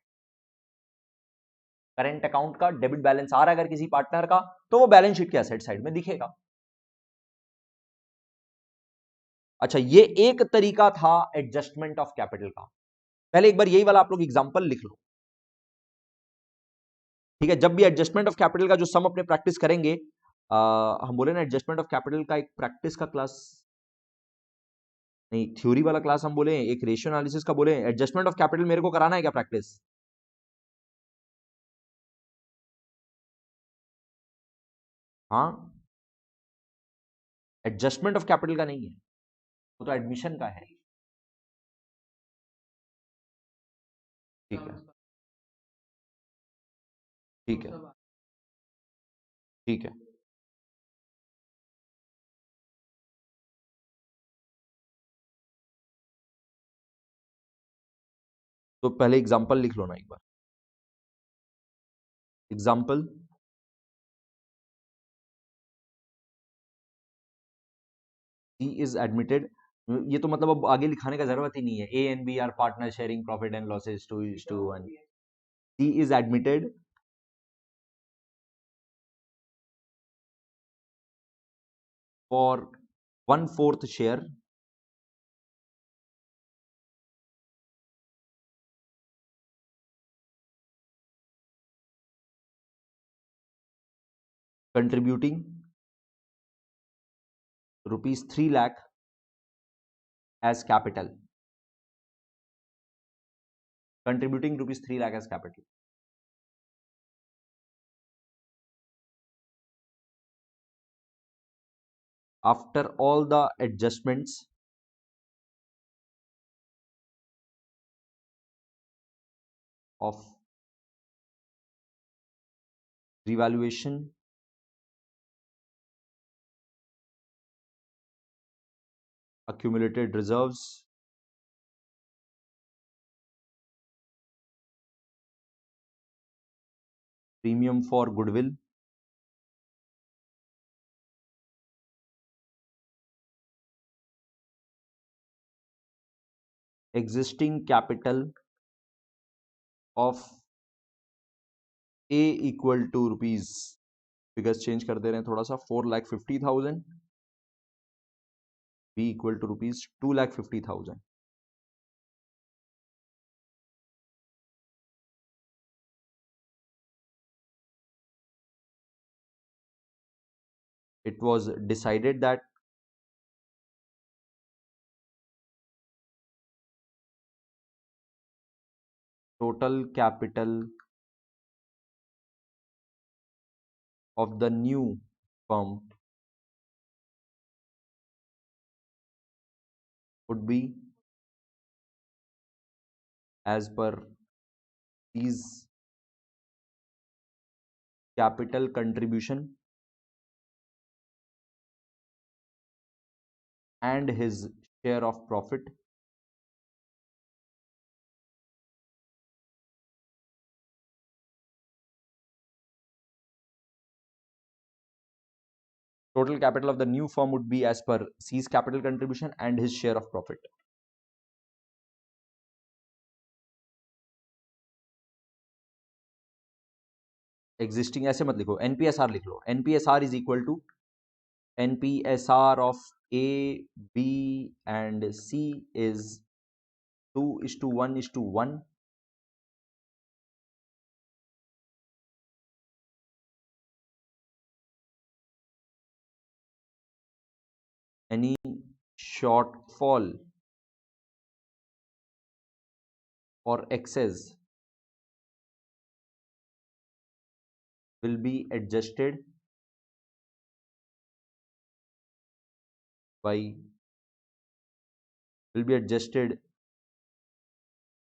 करंट अकाउंट का डेबिट बैलेंस आ रहा है अगर किसी पार्टनर का, तो वो बैलेंस शीट के असेट साइड में दिखेगा। अच्छा, ये एक तरीका था एडजस्टमेंट ऑफ कैपिटल का। पहले एक बार यही वाला आप लोग एग्जांपल लिख लो, ठीक है। जब भी एडजस्टमेंट ऑफ कैपिटल का जो सम अपने प्रैक्टिस करेंगे, हम बोले ना एडजस्टमेंट ऑफ कैपिटल का एक प्रैक्टिस का क्लास नहीं, थ्योरी वाला क्लास हम बोले, एक रेशियो एनालिसिस का बोले, एडजस्टमेंट ऑफ कैपिटल मेरे को कराना है क्या प्रैक्टिस? हाँ, एडजस्टमेंट ऑफ कैपिटल का नहीं है, वो तो एडमिशन का है। ठीक है, ठीक है, ठीक है। तो पहले एग्जांपल लिख लो ना एक बार, एग्जांपल। सी इज एडमिटेड, ये तो मतलब अब आगे लिखाने का जरूरत ही नहीं है, A and B are partner sharing profit and losses 2:1। C is admitted for 1/4 share contributing rupees 3 lakh as capital, contributing rupees 3 lakh as capital. After all the adjustments of revaluation, accumulated reserves, premium for goodwill, existing capital of A equal to rupees, figures change कर दे रहे हैं थोड़ा सा, 4,50,000, B equal to rupees 2,50,000. It was decided that total capital of the new firm would be as per his capital contribution and his share of profit. Total capital of the new firm would be as per C's capital contribution and his share of profit. Existing ऐसे मत लिखो, NPSR लिख लो। NPSR is equal to NPSR of A B and C is 2:1:1. Any shortfall or excess will be adjusted by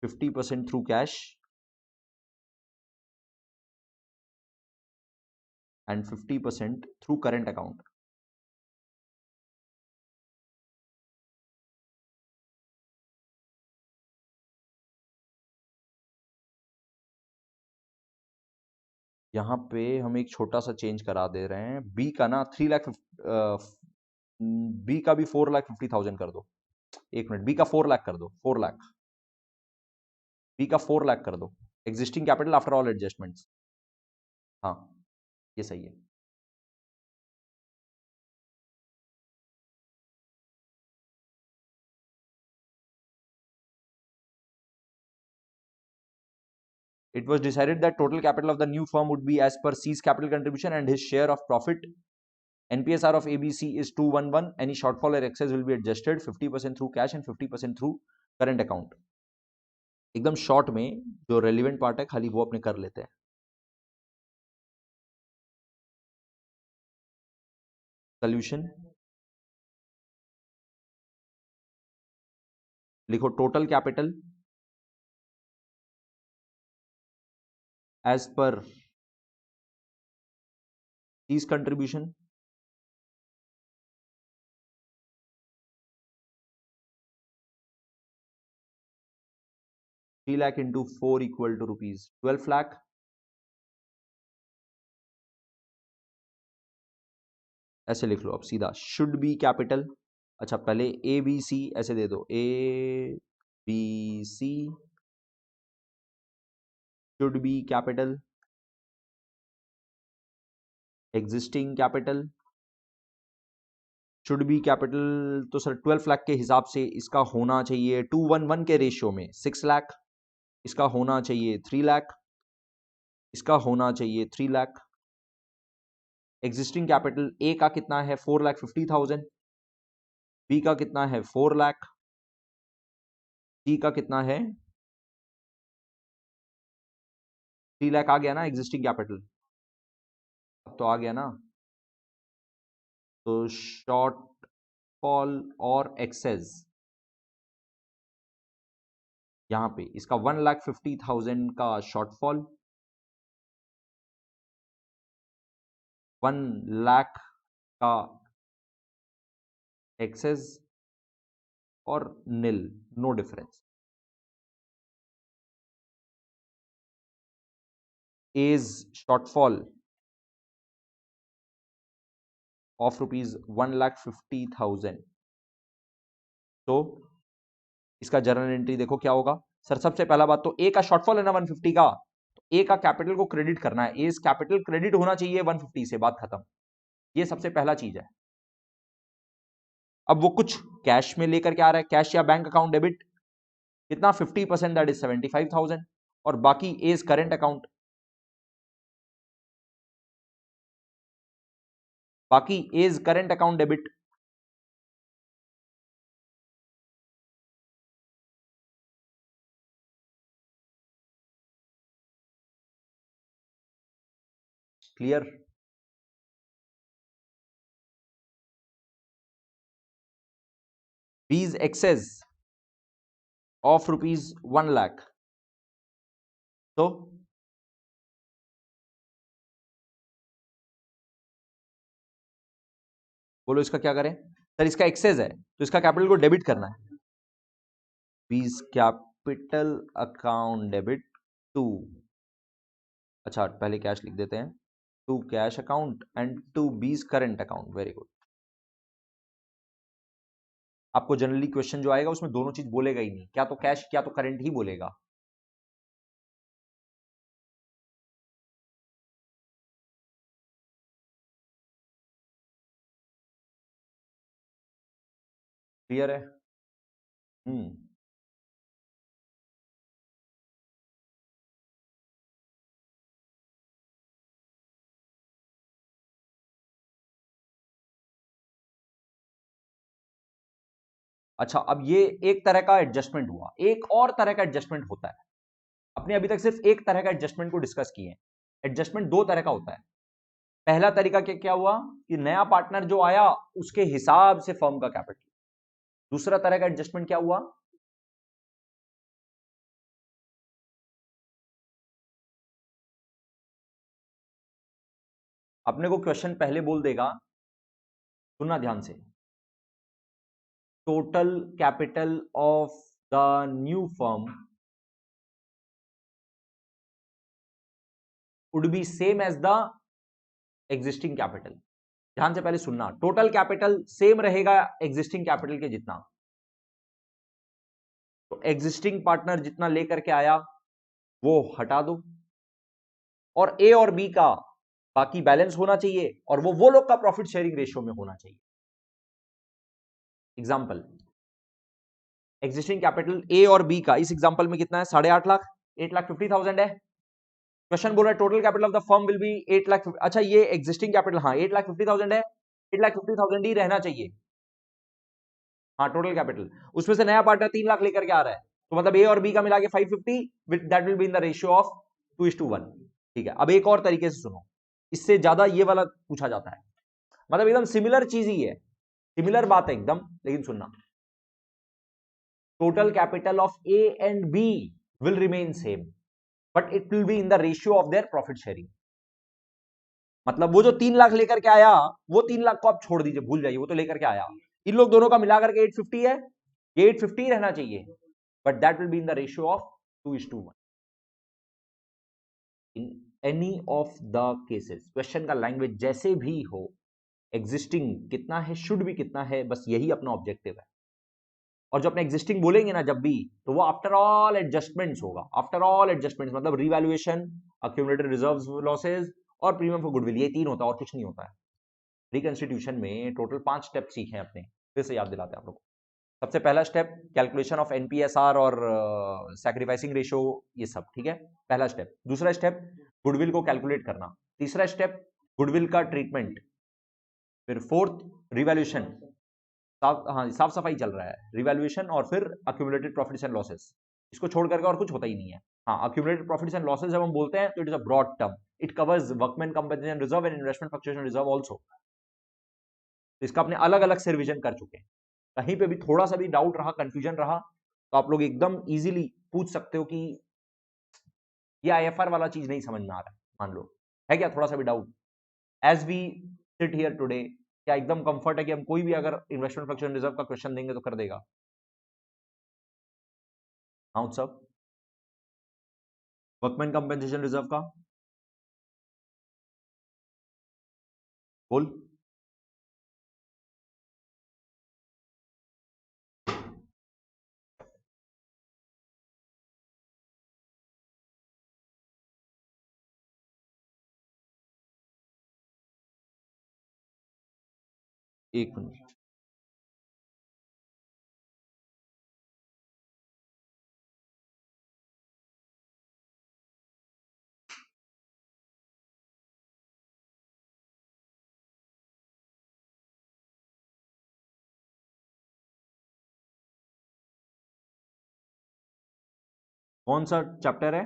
50% through cash and 50% through current account. यहाँ पे हम एक छोटा सा चेंज करा दे रहे हैं। बी का ना 3 लाख, बी का भी 4,50,000 कर दो। एक मिनट, बी का 4 लाख कर दो, 4 लाख, बी का 4 लाख कर दो। Existing capital after all adjustments. हाँ, ये सही है। It was decided that total capital of the new firm would be as per C's capital contribution and his share of profit. NPSR of ABC is 2:1:1. Any shortfall or excess will be adjusted 50% through cash and 50% through current account. एकदम short में जो relevant part है खाली वो अपने कर लेते हैं। सोल्यूशन लिखो, total capital as per C's contribution ₹3 lakh into 4 equal to ₹12 lakh. ऐसे लिख लो अब सीधा, शुड बी कैपिटल। अच्छा, पहले ए बी सी ऐसे दे दो, A B C should be capital, existing capital should be capital. तो सर 12 लाख के हिसाब से इसका होना चाहिए 2:1:1 के रेशियो में 6 लाख, इसका होना चाहिए 3 लाख, इसका होना चाहिए 3 लाख। एग्जिस्टिंग कैपिटल ए का कितना है 4,50,000, बी का कितना है 4 लाख, सी का कितना है 3 लाख। आ गया ना एग्जिस्टिंग कैपिटल? अब तो आ गया ना। तो शॉर्टफॉल और एक्सेस यहां पे इसका 1,50,000 का शॉर्टफॉल, 1 लाख का एक्सेस और nil, no difference. As shortfall of ₹1,50,000। तो इसका जर्नल एंट्री देखो क्या होगा। सर सबसे पहला बात तो ए का शॉर्टफॉल है ना 150 का, तो ए का कैपिटल को क्रेडिट करना है, एज कैपिटल क्रेडिट होना चाहिए 150 से, बात खत्म। ये सबसे पहला चीज है। अब वो कुछ कैश में लेकर के आ रहा है, कैश या बैंक अकाउंट डेबिट, कितना 50%, दैट इज 75,000, और बाकी एज करेंट अकाउंट, बाकी A's current account debit. Clear? B's excess of ₹1 lakh. तो बोलो इसका क्या करें? सर इसका एक्सेस है तो इसका कैपिटल को डेबिट करना है। बीज कैपिटल अकाउंट डेबिट टू, अच्छा पहले कैश लिख देते हैं, to cash account and to B's current account. Very good. आपको जनरली क्वेश्चन जो आएगा उसमें दोनों चीज बोलेगा ही नहीं, क्या तो कैश क्या तो करंट ही बोलेगा। क्लियर है? हम्म। अच्छा, अब ये एक तरह का एडजस्टमेंट हुआ, एक और तरह का एडजस्टमेंट होता है। अपने अभी तक सिर्फ एक तरह का एडजस्टमेंट को डिस्कस किए हैं। एडजस्टमेंट दो तरह का होता है। पहला तरीका क्या क्या हुआ कि नया पार्टनर जो आया उसके हिसाब से फर्म का कैपिटल। दूसरा तरह का एडजस्टमेंट क्या हुआ? अपने को क्वेश्चन पहले बोल देगा, सुनना ध्यान से, total capital of the new firm would be same as the existing capital. ध्यान से पहले सुनना, टोटल कैपिटल सेम रहेगा एग्जिस्टिंग कैपिटल के जितना। तो एग्जिस्टिंग पार्टनर जितना लेकर के आया वो हटा दो, और ए और बी का बाकी बैलेंस होना चाहिए, और वो लोग का प्रॉफिट शेयरिंग रेशियो में होना चाहिए। एग्जांपल, एग्जिस्टिंग कैपिटल ए और बी का इस एग्जांपल में कितना है? 8.5 लाख, 8,50,000 है। क्वेश्चन बोल रहा है total capital of the firm will be 8 lakh. अच्छा, ये एग्जिस्टिंग कैपिटल, हाँ 8,50,000 है, 8,50,000 ही रहना चाहिए। हाँ, टोटल कैपिटल, उसमें से नया पार्टनर 3 लाख लेकर के आ रहा है, तो मतलब ए और बी का मिला के 550, that will be in the ratio of 2:1। ठीक है, अब एक और तरीके से सुनो, इससे ज्यादा ये वाला पूछा जाता है, मतलब एकदम सिमिलर चीज ही है, सिमिलर बात है एकदम, लेकिन सुनना, total capital of A and B will remain same, but it will be in the ratio of their profit sharing. मतलब वो जो 3 लाख लेकर के आया, वो 3 लाख को आप छोड़ दीजिए, भूल जाइए, वो तो लेकर के आया, इन लोग दोनों का मिलाकर के 850 है, ये 850 रहना चाहिए, but that will be in the ratio of 2:1। In any of the cases, question का लैंग्वेज जैसे भी हो, एग्जिस्टिंग कितना है, शुड भी कितना है, बस यही अपना ऑब्जेक्टिव है। और जो अपने एग्जिस्टिंग बोलेंगे ना जब भी, तो वो आफ्टर ऑल एडजस्टमेंट्स होगा, आफ्टर ऑल एडजस्टमेंट्स मतलब रिवैल्यूएशन, अक्यूमुलेटेड रिजर्व्स लॉसेस और प्रीमियम फॉर गुडविल, ये तीन होता है और कुछ नहीं होता है। रिकंस्टिट्यूशन में टोटल 5 स्टेप सीखे हैं अपने, फिर से याद दिलाते हैं आप लोग को। सबसे पहला स्टेप कैलकुलेशन ऑफ एनपीएसआर और सैक्रिफाइसिंग रेशियो, ये सब ठीक है, पहला स्टेप। दूसरा स्टेप गुडविल को कैलकुलेट करना। तीसरा स्टेप गुडविल का ट्रीटमेंट। फिर फोर्थ रिवैल्यूएशन, साफ, हाँ साफ सफाई चल रहा है, रिवैल्यूएशन और फिर अक्यूमुलेटेड प्रॉफिट्स एंड लॉसेस, इसको छोड़ करके और कुछ होता ही नहीं है। हाँ, अक्यूमुलेटेड प्रॉफिट्स एंड लॉसेस जब हम बोलते हैं तो it is a broad term, it covers workman compensation reserve and investment fluctuation reserve also. तो इसका अपने अलग अलग से रिवीजन कर चुके हैं। कहीं पे भी थोड़ा सा भी डाउट रहा, कंफ्यूजन रहा, तो आप लोग एकदम इजीली पूछ सकते हो कि ये आईएफआर वाला चीज नहीं समझ में आ रहा है, मान लो है क्या थोड़ा सा भी doubt, as we sit here today, क्या एकदम कंफर्ट है कि हम कोई भी अगर इन्वेस्टमेंट फ्लक्चुएशन रिजर्व का क्वेश्चन देंगे तो कर देगा? हाँ उत्सव, वर्कमैन कंपनसेशन रिजर्व का बोल। एक मिनट, कौन सा चैप्टर है?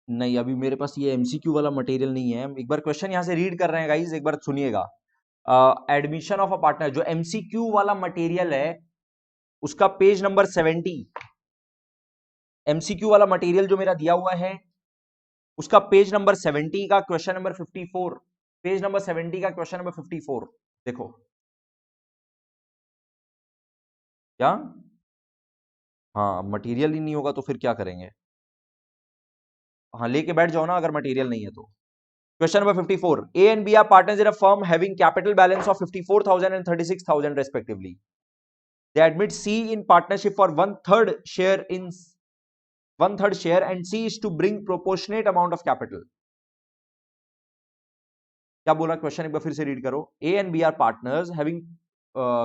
नहीं, अभी मेरे पास ये एमसीक्यू वाला मटेरियल नहीं है। एक बार क्वेश्चन यहां से रीड कर रहे हैं गाइस, एक बार सुनिएगा। एडमिशन ऑफ अ पार्टनर, जो एमसीक्यू वाला मटेरियल है उसका पेज नंबर 70, एमसीक्यू वाला मटेरियल जो मेरा दिया हुआ है उसका पेज नंबर 70 का क्वेश्चन नंबर 54, पेज नंबर 70 का क्वेश्चन नंबर 54 देखो क्या। हाँ, मटेरियल ही नहीं होगा तो फिर क्या करेंगे। हाँ, लेके बैठ जाओ ना अगर मटेरियल नहीं है तो। Question number 54, A and B are partners in a firm having capital balance of 54,000 and 36,000 respectively. They admit C in partnership for one third share and C is to bring proportionate amount of capital. क्या बोला question, एक बार फिर से read करो। A and B are partners having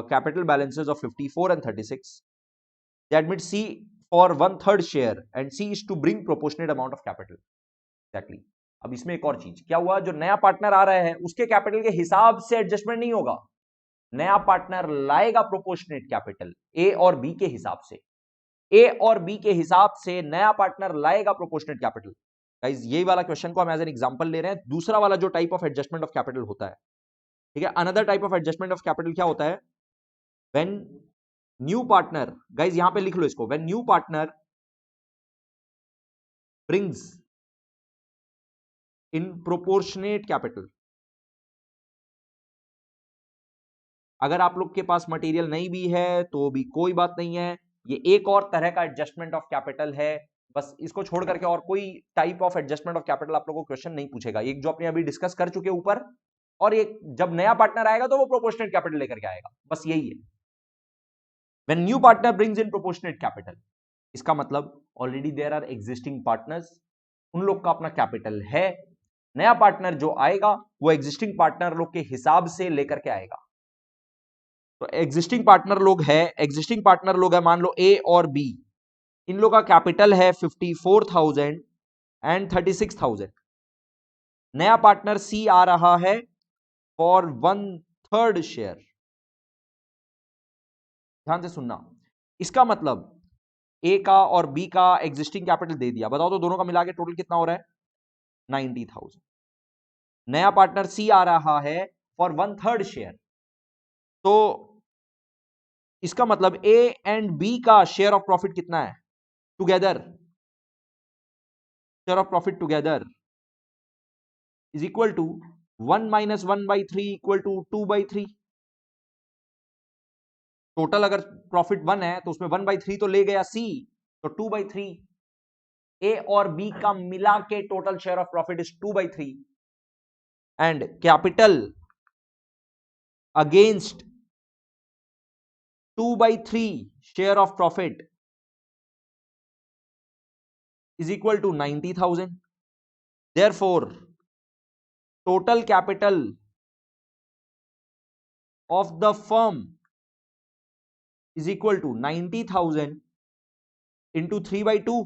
capital balances of 54 and 36. They admit C for one third share and C is to bring proportionate amount of capital. Exactly. अब इसमें एक और चीज क्या हुआ, जो नया पार्टनर आ रहा है उसके कैपिटल के हिसाब से एडजस्टमेंट नहीं होगा। नया पार्टनर लाएगा प्रोपोर्शनेट कैपिटल ए और बी के हिसाब से, ए और बी के हिसाब से नया पार्टनर लाएगा प्रोपोर्शनेट कैपिटल। गाइस ये वाला क्वेश्चन को हम एज एन एग्जांपल ले रहे हैं। दूसरा वाला जो type of adjustment of capital होता है, ठीक है, another type of adjustment of capital क्या होता है, व्हेन न्यू पार्टनर, गाइस यहां पे लिख लो इसको, when new partner brings in proportionate capital. अगर आप लोग के पास मटेरियल नहीं भी है तो भी कोई बात नहीं है, ये एक और तरह का एडजस्टमेंट ऑफ कैपिटल है। बस इसको छोड़ करके और कोई type of adjustment of capital आप लोगों को क्वेश्चन नहीं पूछेगा। एक जो अपने अभी डिस्कस कर चुके ऊपर, और एक जब नया पार्टनर आएगा तो वो प्रोपोर्शनेट कैपिटल लेकर के आएगा, बस यही है। When new partner brings in proportionate capital, इसका मतलब already there are existing partners, उन लोग का अपना कैपिटल है। नया पार्टनर जो आएगा वो एग्जिस्टिंग पार्टनर लोग के हिसाब से लेकर के आएगा। तो एग्जिस्टिंग पार्टनर लोग है, एग्जिस्टिंग पार्टनर लोग है मान लो ए और बी, इन लोग का कैपिटल है 54,000 एंड 36,000। नया पार्टनर सी आ रहा है फॉर वन थर्ड शेयर। ध्यान से सुनना, इसका मतलब ए का और बी का एग्जिस्टिंग कैपिटल दे दिया, बताओ तो दोनों का मिला के टोटल कितना हो रहा है, 90,000। नया पार्टनर सी आ रहा है फॉर वन थर्ड शेयर, तो इसका मतलब ए एंड बी का शेयर ऑफ प्रॉफिट कितना है together, share of profit together is equal to 1 - 1/3 equal to 2/3। Total अगर प्रॉफिट 1 है तो उसमें 1/3 तो ले गया सी, तो 2/3। ए और बी का मिला के total share of profit is 2/3 and capital against 2/3 share of profit is equal to 90,000. Therefore, total capital of the firm is equal to 90,000 into 3/2.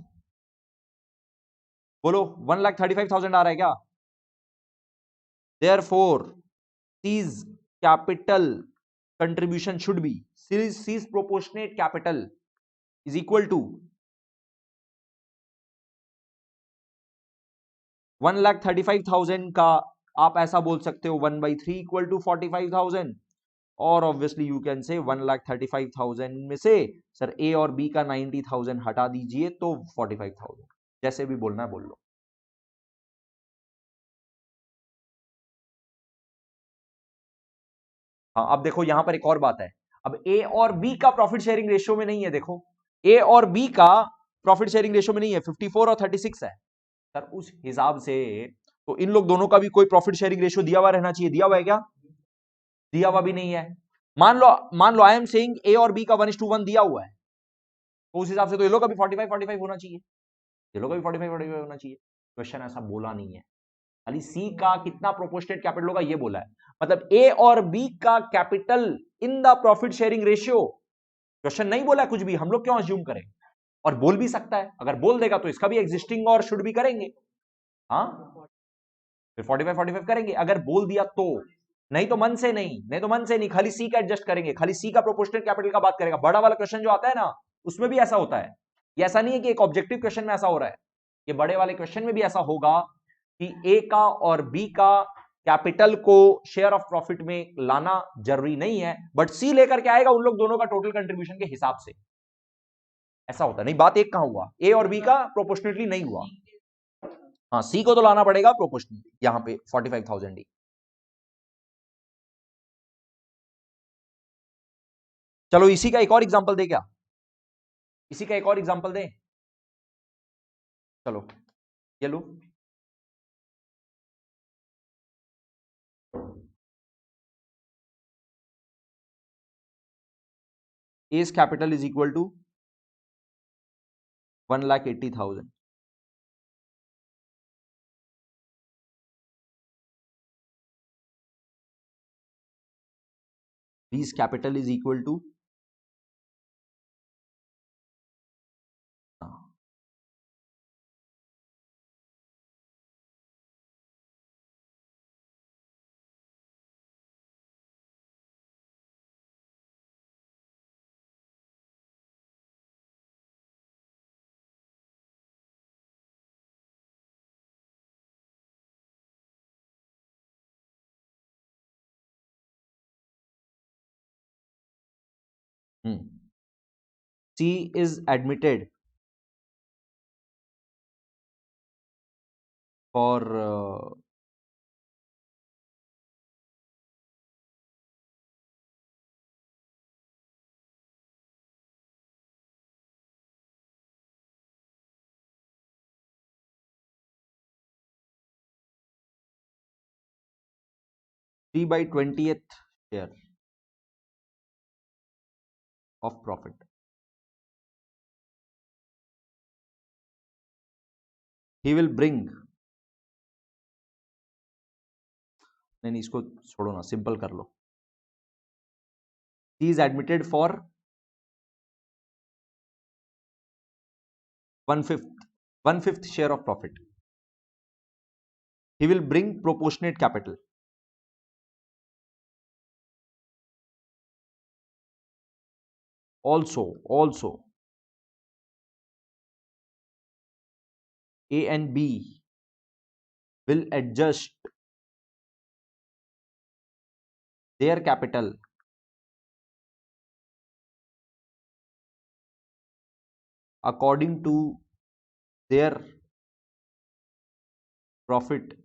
बोलो 1,35,000 आ रहा है क्या? Therefore, C's capital contribution should be, C's proportionate capital is equal to 1,35,000 का आप ऐसा बोल सकते हो 1/3 इक्वल टू 45,000, और ऑब्वियसली यू कैन से 1,35,000 में से सर ए और बी का 90,000 हटा दीजिए तो 45,000, जैसे भी बोलना है बोल लो। हाँ, अब देखो यहां पर एक और बात है, अब ए और बी का प्रॉफिट शेयरिंग रेशियो में नहीं है। देखो ए और बी का प्रॉफिट शेयरिंग रेशियो में नहीं है, 54 और 36 है सर। उस हिसाब से तो इन लोग दोनों का भी कोई प्रॉफिट शेयरिंग रेशियो दिया हुआ रहना चाहिए। दिया हुआ है क्या? दिया हुआ भी नहीं है। मान लो आई एम सेइंग ए और बी का 1:1 दिया हुआ है, तो उस हिसाब से तो ये लोग का भी 45-45 होना चाहिए, ये लोग का भी 45-45 होना चाहिए। क्वेश्चन ऐसा बोला नहीं है, खाली सी का कितना प्रोपोर्शनेट कैपिटल होगा ये बोला है। मतलब ए और बी का capital in the profit sharing ratio, question नहीं बोला कुछ भी, हम लोग क्यों अज्यूम करें। और बोल भी सकता है, अगर बोल देगा तो इसका भी एग्जिस्टिंग और शुड भी करेंगे, हाँ फिर 45-45 करेंगे अगर बोल दिया तो। नहीं तो मन से नहीं, नहीं तो मन से नहीं, खाली सी का एडजस्ट करेंगे, खाली सी का प्रोपोर्शनल कैपिटल का बात करेगा। बड़ा वाला क्वेश्चन जो आता है ना उसमें भी ऐसा होता है, ये ऐसा नहीं है कि एक ऑब्जेक्टिव क्वेश्चन में ऐसा हो रहा है। ये बड़े वाले क्वेश्चन में भी ऐसा होगा कि ए का और बी का कैपिटल को शेयर ऑफ प्रॉफिट में लाना जरूरी नहीं है, बट सी लेकर के आएगा उन लोग दोनों का टोटल कंट्रीब्यूशन के हिसाब से। ऐसा होता नहीं, बात एक कहां हुआ, ए और बी का प्रोपोर्शनेटली नहीं हुआ। हाँ, सी को तो लाना पड़ेगा प्रोपोर्शनेटली, यहां पे 45,000 डी। चलो इसी का एक और एग्जांपल दे क्या, इसी का एक और एग्जांपल दे। चलो ये लो, as capital is equal to 1,80,000। B's capital is equal to C is admitted for 3/20th share of profit. He will bring, नहीं इसको छोड़ो ना, सिंपल कर लो। He is admitted for 1/5 share of profit. He will bring proportionate capital. Also A and B will adjust their capital according to their profit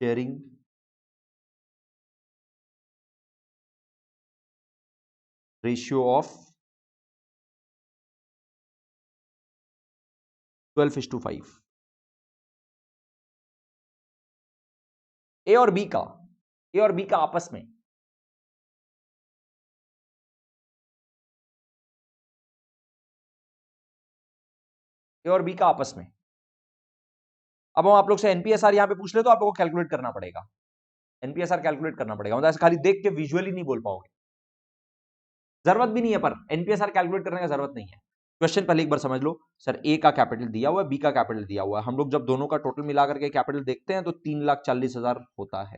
sharing ratio of 12:5। ए और B का आपस में ए और बी का आपस में, अब हम आप लोग से एनपीएसआर यहां पे पूछ ले तो आप लोगों को कैलकुलेट करना पड़ेगा, एनपीएसआर कैलकुलेट करना पड़ेगा, मतलब ऐसे खाली देख के विजुअली नहीं बोल पाओगे, जरूरत भी नहीं है, पर एनपीएसआर कैलकुलेट करने का जरूरत नहीं है। क्वेश्चन पहले एक बार समझ लो, सर ए का कैपिटल दिया हुआ है, बी का कैपिटल दिया हुआ है, हम लोग जब दोनों का टोटल मिला करके कैपिटल देखते हैं तो 3,40,000 होता है,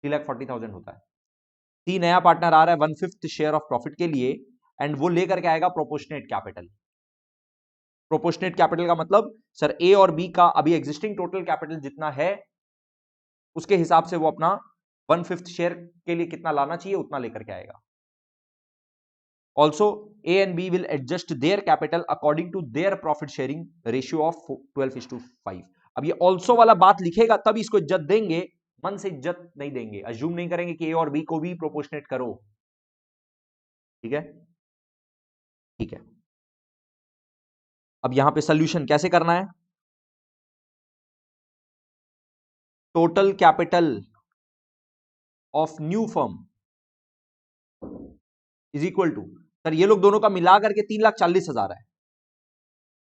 3,40,000 होता है। सी नया पार्टनर आ रहा है 1/5 शेयर ऑफ प्रॉफिट के लिए, एंड वो लेकर के आएगा प्रोपोर्शनेट कैपिटल। प्रोपोर्शनेट कैपिटल का मतलब सर ए और बी का अभी एग्जिस्टिंग टोटल कैपिटल जितना है उसके हिसाब से वो अपना 1/5 शेयर के लिए कितना लाना चाहिए उतना लेकर के आएगा। Also A and B will adjust their capital according to their profit sharing ratio of 12:5। अब ये ऑल्सो वाला बात लिखेगा तब इसको इज्जत देंगे, मन से इज्जत नहीं देंगे, अज्यूम नहीं करेंगे कि ए और बी को भी प्रोपोर्शनेट करो। ठीक है, ठीक है। अब यहां पे सोल्यूशन कैसे करना है, total capital of new firm is equal to, sir ये लोग दोनों का मिला करके 3,40,000 है,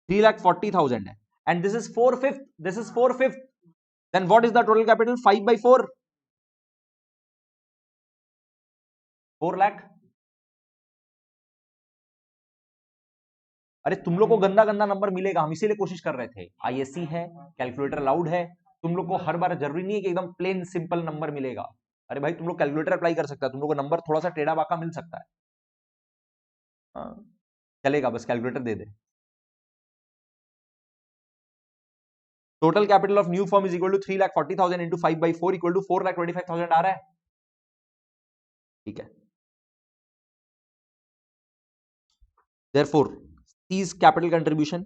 3,40,000 है, and this is 4/5, this is 4/5, then what is the total capital 5/4, 4 lakh. अरे तुम लोग को गंदा गंदा नंबर मिलेगा, हम इसीलिए कोशिश कर रहे थे, आईएससी है, कैलकुलेटर अलाउड है, तुम लोग को हर बार जरूरी नहीं है कि एकदम प्लेन सिंपल नंबर मिलेगा। अरे भाई तुम लोग कैलकुलेटर अप्लाई कर सकता है, तुम लोग को नंबर थोड़ा सा टेढ़ा बाका मिल सकता है, हाँ, चलेगा, बस कैलकुलेटर दे दे। Total capital of new firm is equal to 3,40,000 into 5/4 equal to 4,25,000 आ रहा है। ठीक है, therefore C's capital contribution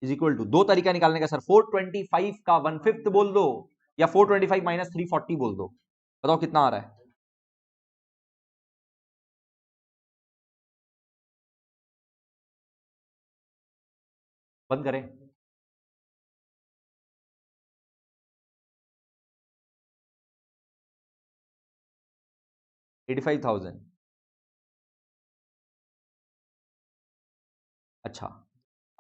is equal to, दो तरीका निकालने का सर, 425 का 1/5 बोल दो या 425 माइनस 340 बोल दो, बताओ कितना आ रहा है। बंद करें, $85,000। अच्छा,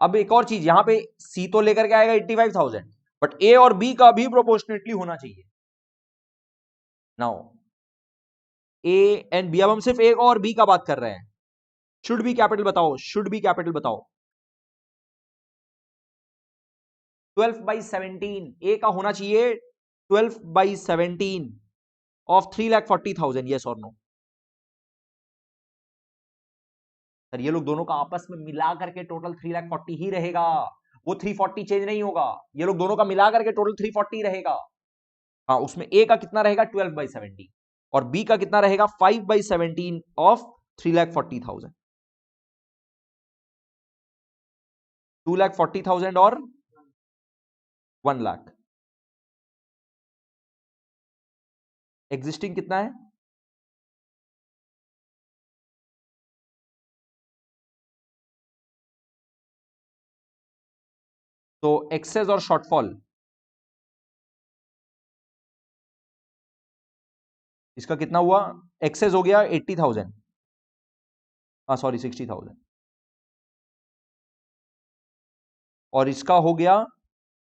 अब एक और चीज, यहां पे सी तो लेकर के आएगा 85,000, बट ए और बी का भी प्रोपोर्शनेटली होना चाहिए। नाउ ए एंड बी, अब हम सिर्फ ए और बी का बात कर रहे हैं। शुड बी कैपिटल बताओ, शुड बी कैपिटल बताओ। 12/17 ए का होना चाहिए 12/17 ऑफ 3,40,000, यस और नो। सर ये लोग दोनों का आपस में मिला करके टोटल 3,40,000 ही रहेगा, वो 340 चेंज नहीं होगा, ये लोग दोनों का मिला करके टोटल 340 रहेगा। हाँ, उसमें ए का कितना रहेगा 12/17 और बी का कितना रहेगा 5/17 ऑफ 3,40,000, 2,40,000 और 1,00,000। एग्जिस्टिंग कितना है, तो एक्सेस और शॉर्टफॉल, इसका कितना हुआ, एक्सेस हो गया 80,000, हाँ सॉरी 60,000, और इसका हो गया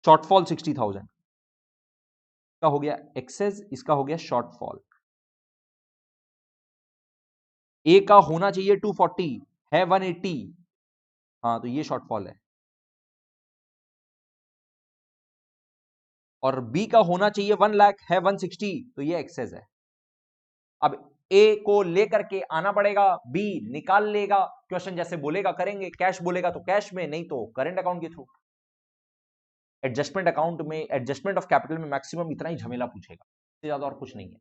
शॉर्टफॉल 60,000, इसका हो गया एक्सेस, इसका हो गया शॉर्टफॉल। ए का होना चाहिए 240, है 180, हाँ तो ये शॉर्टफॉल है, और बी का होना चाहिए 1,00,000, है 160, तो ये एक्सेस है। अब ए को लेकर के आना पड़ेगा, बी निकाल लेगा, क्वेश्चन जैसे बोलेगा करेंगे, कैश बोलेगा तो कैश में, नहीं तो करंट अकाउंट के थ्रू। एडजस्टमेंट अकाउंट में, एडजस्टमेंट ऑफ कैपिटल में मैक्सिमम इतना ही झमेला पूछेगा, इससे ज्यादा और कुछ नहीं है।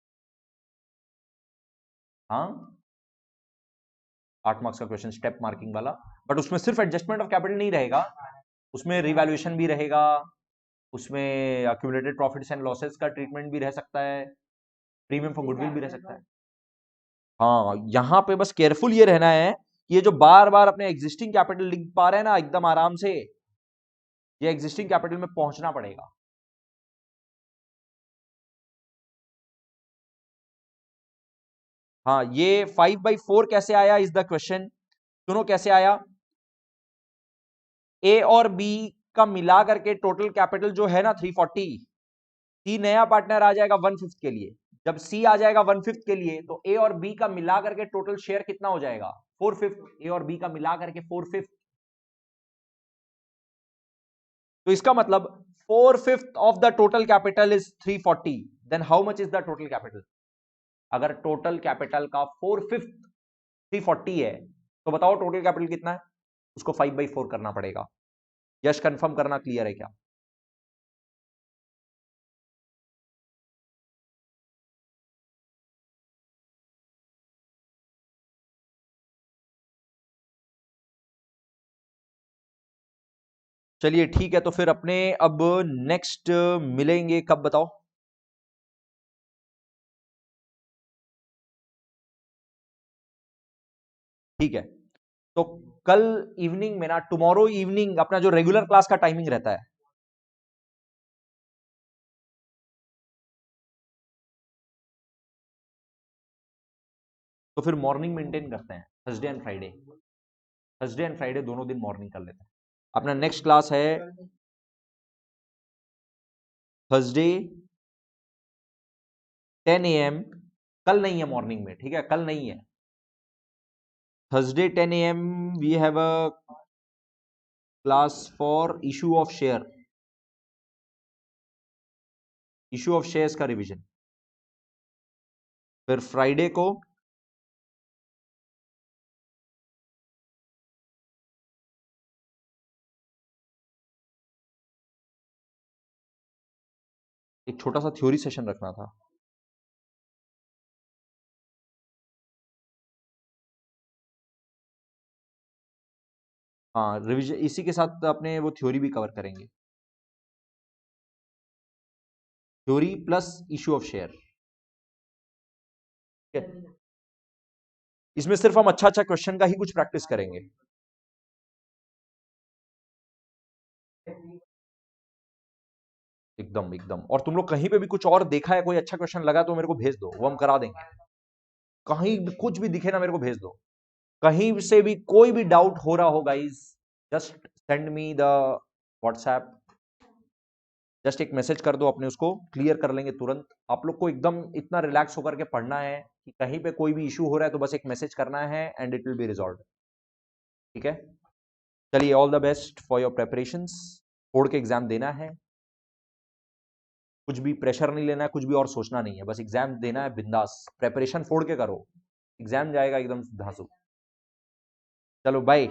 हाँ 8 मार्क्स का क्वेश्चन स्टेप मार्किंग वाला, बट उसमें सिर्फ एडजस्टमेंट ऑफ कैपिटल नहीं रहेगा, उसमें रिवैल्यूएशन भी रहेगा, उसमें एक्यूमुलेटेड प्रॉफिट्स एंड लॉसेस का ट्रीटमेंट भी रह सकता है, प्रीमियम फॉर गुडविल भी रह सकता है। हाँ यहां पे बस केयरफुल ये रहना है, ये जो बार बार अपने एग्जिस्टिंग कैपिटल लिख पा रहे हैं ना एकदम आराम से, ये एग्जिस्टिंग कैपिटल में पहुंचना पड़ेगा। हाँ ये 5/4 कैसे आया इज द क्वेश्चन, सुनो कैसे आया। ए और बी का मिला करके टोटल कैपिटल जो है ना 340, सी नया पार्टनर आ जाएगा 1/5 के लिए, जब सी आ जाएगा 1/5 के लिए तो ए और बी का मिला करके टोटल शेयर कितना हो जाएगा 4/5, ए और बी का मिला करके 4/5, तो इसका मतलब 4/5 of the total capital is 340, then how much is the total capital. अगर टोटल कैपिटल का 4/5 340 है तो बताओ टोटल कैपिटल कितना है, उसको 5/4 करना पड़ेगा। यश कंफर्म करना क्लियर है क्या। चलिए ठीक है, तो फिर अपने अब नेक्स्ट मिलेंगे कब बताओ। ठीक है, तो कल इवनिंग में ना, टुमारो इवनिंग अपना जो रेगुलर क्लास का टाइमिंग रहता है, तो फिर मॉर्निंग मेंटेन करते हैं, Thursday and Friday, Thursday and Friday दोनों दिन मॉर्निंग कर लेते हैं। अपना नेक्स्ट क्लास है थर्सडे 10 AM, कल नहीं है मॉर्निंग में, ठीक है कल नहीं है, Thursday 10 AM we have a class for issue of share, issue of shares का रिवीजन। फिर फ्राइडे को एक छोटा सा थ्योरी सेशन रखना था। हाँ, रिविजन इसी के साथ अपने वो थ्योरी भी कवर करेंगे, theory plus issue of share. इसमें सिर्फ हम अच्छा अच्छा क्वेश्चन का ही कुछ प्रैक्टिस करेंगे। एकदम एकदम। और तुम लोग कहीं पे भी कुछ और देखा है, कोई अच्छा क्वेश्चन लगा तो मेरे को भेज दो, वो हम करा देंगे। कहीं भी कुछ भी दिखे ना, मेरे को भेज दो। कहीं से भी कोई भी डाउट हो रहा हो guys, just send me the WhatsApp, just एक मैसेज कर दो, अपने उसको क्लियर कर लेंगे तुरंत। आप लोग को एकदम इतना रिलैक्स होकर के पढ़ना है कि कहीं पे कोई भी इशू हो रहा है तो बस एक मैसेज करना है and it will be resolve. ठीक है, चलिए, all the best for your preparations. फोड़ के एग्जाम देना है, कुछ भी प्रेशर नहीं लेना है, कुछ भी और सोचना नहीं है, बस एग्जाम देना है बिंदास। प्रेपरेशन फोड़ के करो, एग्जाम जाएगा एकदम धांसू। चलो बाय।